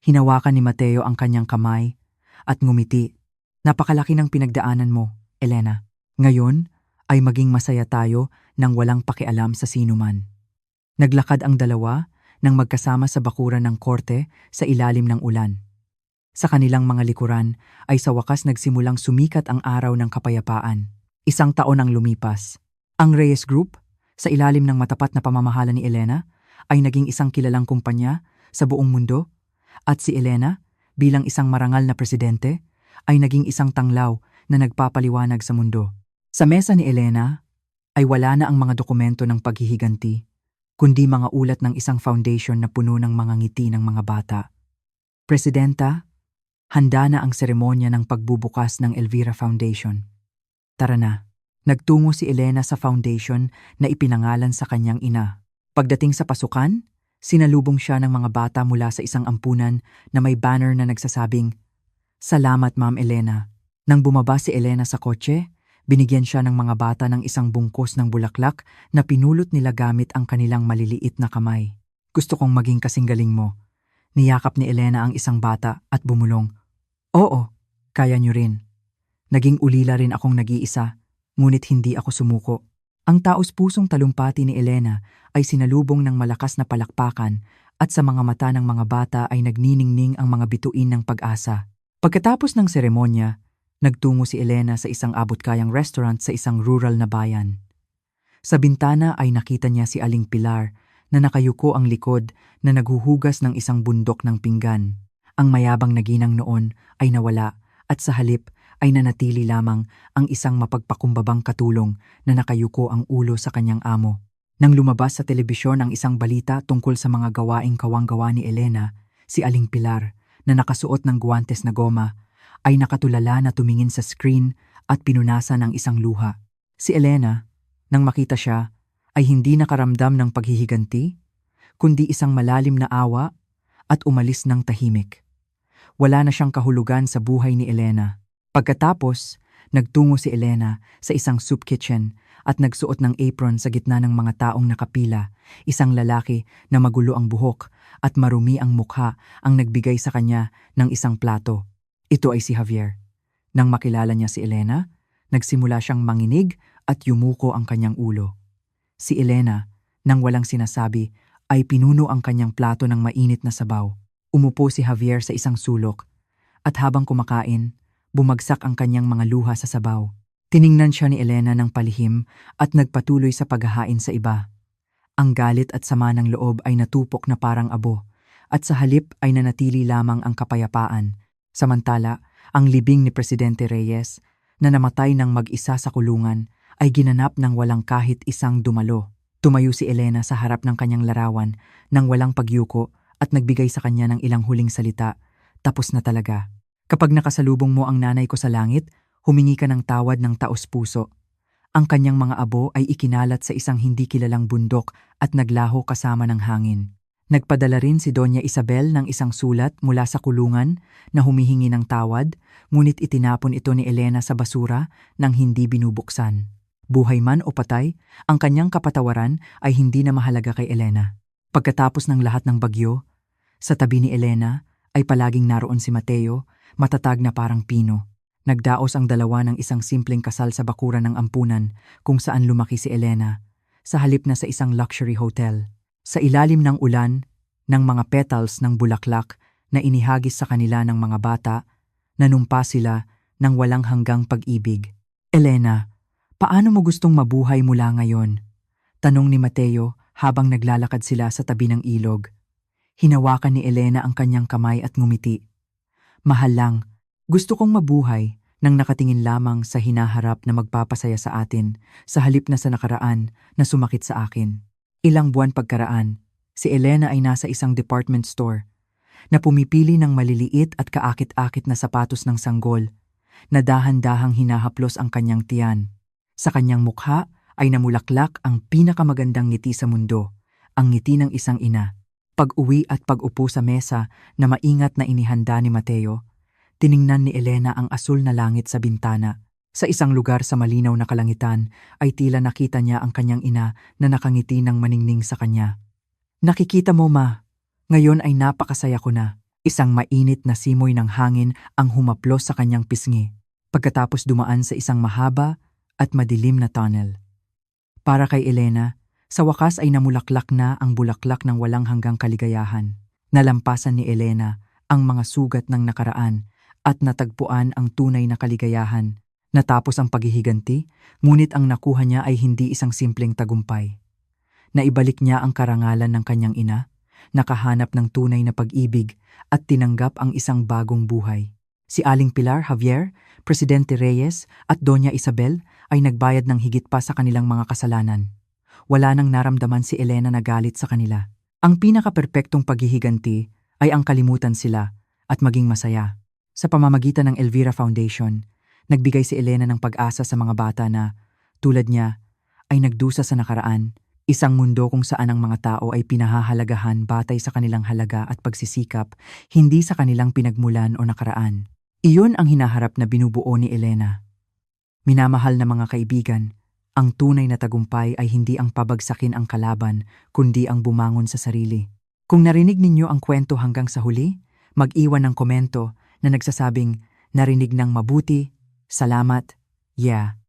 Speaker 1: Hinawakan ni Mateo ang kanyang kamay at ngumiti. Napakalaki ng pinagdaanan mo, Elena. Ngayon ay maging masaya tayo nang walang pakialam sa sinuman. Naglakad ang dalawa nang magkasama sa bakuran ng korte sa ilalim ng ulan. Sa kanilang mga likuran ay sa wakas nagsimulang sumikat ang araw ng kapayapaan. 1 taon ang lumipas. Ang Reyes Group, sa ilalim ng matapat na pamamahala ni Elena, ay naging isang kilalang kumpanya sa buong mundo at si Elena, bilang isang marangal na presidente, ay naging isang tanglaw na nagpapaliwanag sa mundo. Sa mesa ni Elena ay wala na ang mga dokumento ng paghihiganti, kundi mga ulat ng isang foundation na puno ng mga ngiti ng mga bata. Presidenta, handa na ang seremonya ng pagbubukas ng Elvira Foundation. Tara na. Nagtungo si Elena sa foundation na ipinangalan sa kanyang ina. Pagdating sa pasukan, sinalubong siya ng mga bata mula sa isang ampunan na may banner na nagsasabing, "Salamat, Ma'am Elena." Nang bumaba si Elena sa kotse, binigyan siya ng mga bata ng isang bungkos ng bulaklak na pinulot nila gamit ang kanilang maliliit na kamay. "Gusto kong maging kasing galing mo." Niyakap ni Elena ang isang bata at bumulong, "Oo, kaya niyo rin. Naging ulila rin akong nag-iisa, ngunit hindi ako sumuko." Ang taos-pusong talumpati ni Elena ay sinalubong ng malakas na palakpakan at sa mga mata ng mga bata ay nagniningning ang mga bituin ng pag-asa. Pagkatapos ng seremonya, nagtungo si Elena sa isang abot-kayang restaurant sa isang rural na bayan. Sa bintana ay nakita niya si Aling Pilar na nakayuko ang likod na naghuhugas ng isang bundok ng pinggan. Ang mayabang na ginang noon ay nawala at sa halip ay nanatili lamang ang isang mapagpakumbabang katulong na nakayuko ang ulo sa kanyang amo. Nang lumabas sa telebisyon ang isang balita tungkol sa mga gawaing kawang-gawa ni Elena, si Aling Pilar, na nakasuot ng guwantes na goma, ay nakatulala na tumingin sa screen at pinunasan ng isang luha. Si Elena, nang makita siya, ay hindi nakaramdam ng paghihiganti, kundi isang malalim na awa at umalis ng tahimik. Wala na siyang kahulugan sa buhay ni Elena. Pagkatapos, nagtungo si Elena sa isang soup kitchen at nagsuot ng apron sa gitna ng mga taong nakapila, isang lalaki na magulo ang buhok at marumi ang mukha ang nagbigay sa kanya ng isang plato. Ito ay si Javier. Nang makilala niya si Elena, nagsimula siyang manginig at yumuko ang kanyang ulo. Si Elena, nang walang sinasabi, ay pinuno ang kanyang plato ng mainit na sabaw. Umupo si Javier sa isang sulok at habang kumakain, bumagsak ang kanyang mga luha sa sabaw. Tiningnan siya ni Elena ng palihim at nagpatuloy sa paghahain sa iba. Ang galit at sama ng loob ay natupok na parang abo at sa halip ay nanatili lamang ang kapayapaan. Samantala, ang libing ni Presidente Reyes na namatay ng mag-isa sa kulungan ay ginanap ng walang kahit isang dumalo. Tumayo si Elena sa harap ng kanyang larawan nang walang pagyuko at nagbigay sa kanya ng ilang huling salita. "Tapos na talaga. Kapag nakasalubong mo ang nanay ko sa langit, humingi ka ng tawad ng taos-puso." Ang kanyang mga abo ay ikinalat sa isang hindi kilalang bundok at naglaho kasama ng hangin. Nagpadala rin si Doña Isabel ng isang sulat mula sa kulungan na humihingi ng tawad, ngunit itinapon ito ni Elena sa basura nang hindi binubuksan. Buhay man o patay, ang kanyang kapatawaran ay hindi na mahalaga kay Elena. Pagkatapos ng lahat ng bagyo, sa tabi ni Elena ay palaging naroon si Mateo, matatag na parang pino. Nagdaos ang dalawa ng isang simpleng kasal sa bakuran ng ampunan kung saan lumaki si Elena, sa halip na sa isang luxury hotel. Sa ilalim ng ulan, ng mga petals ng bulaklak na inihagis sa kanila ng mga bata, nanumpa sila ng walang hanggang pag-ibig. "Elena, paano mo gustong mabuhay mula ngayon?" tanong ni Mateo habang naglalakad sila sa tabi ng ilog. Hinawakan ni Elena ang kanyang kamay at ngumiti. "Mahal lang, gusto kong mabuhay nang nakatingin lamang sa hinaharap na magpapasaya sa atin sa halip na sa nakaraan na sumakit sa akin." Ilang buwan pagkaraan, si Elena ay nasa isang department store na pumipili ng maliliit at kaakit-akit na sapatos ng sanggol na dahan-dahang hinahaplos ang kanyang tiyan. Sa kanyang mukha ay namulaklak ang pinakamagandang ngiti sa mundo, ang ngiti ng isang ina. Pag-uwi at pag-upo sa mesa na maingat na inihanda ni Mateo, tiningnan ni Elena ang asul na langit sa bintana. Sa isang lugar sa malinaw na kalangitan ay tila nakita niya ang kanyang ina na nakangiti ng maningning sa kanya. "Nakikita mo, Ma, ngayon ay napakasaya ko na." Isang mainit na simoy ng hangin ang humaplos sa kanyang pisngi, pagkatapos dumaan sa isang mahaba at madilim na tunnel. Para kay Elena, sa wakas ay namulaklak na ang bulaklak ng walang hanggang kaligayahan. Nalampasan ni Elena ang mga sugat ng nakaraan at natagpuan ang tunay na kaligayahan. Natapos ang paghihiganti, ngunit ang nakuha niya ay hindi isang simpleng tagumpay. Naibalik niya ang karangalan ng kanyang ina, nakahanap ng tunay na pag-ibig at tinanggap ang isang bagong buhay. Si Aling Pilar Javier, Presidente Reyes at Doña Isabel ay nagbayad ng higit pa sa kanilang mga kasalanan. Wala nang naramdaman si Elena na galit sa kanila. Ang pinaka-perpektong paghihiganti ay ang kalimutan sila at maging masaya. Sa pamamagitan ng Elvira Foundation, nagbigay si Elena ng pag-asa sa mga bata na, tulad niya, ay nagdusa sa nakaraan, isang mundo kung saan ang mga tao ay pinahahalagahan batay sa kanilang halaga at pagsisikap, hindi sa kanilang pinagmulan o nakaraan. Iyon ang hinaharap na binubuo ni Elena. Minamahal na mga kaibigan, ang tunay na tagumpay ay hindi ang pabagsakin ang kalaban, kundi ang bumangon sa sarili. Kung narinig ninyo ang kwento hanggang sa huli, mag-iwan ng komento na nagsasabing narinig ng mabuti, salamat, yeah.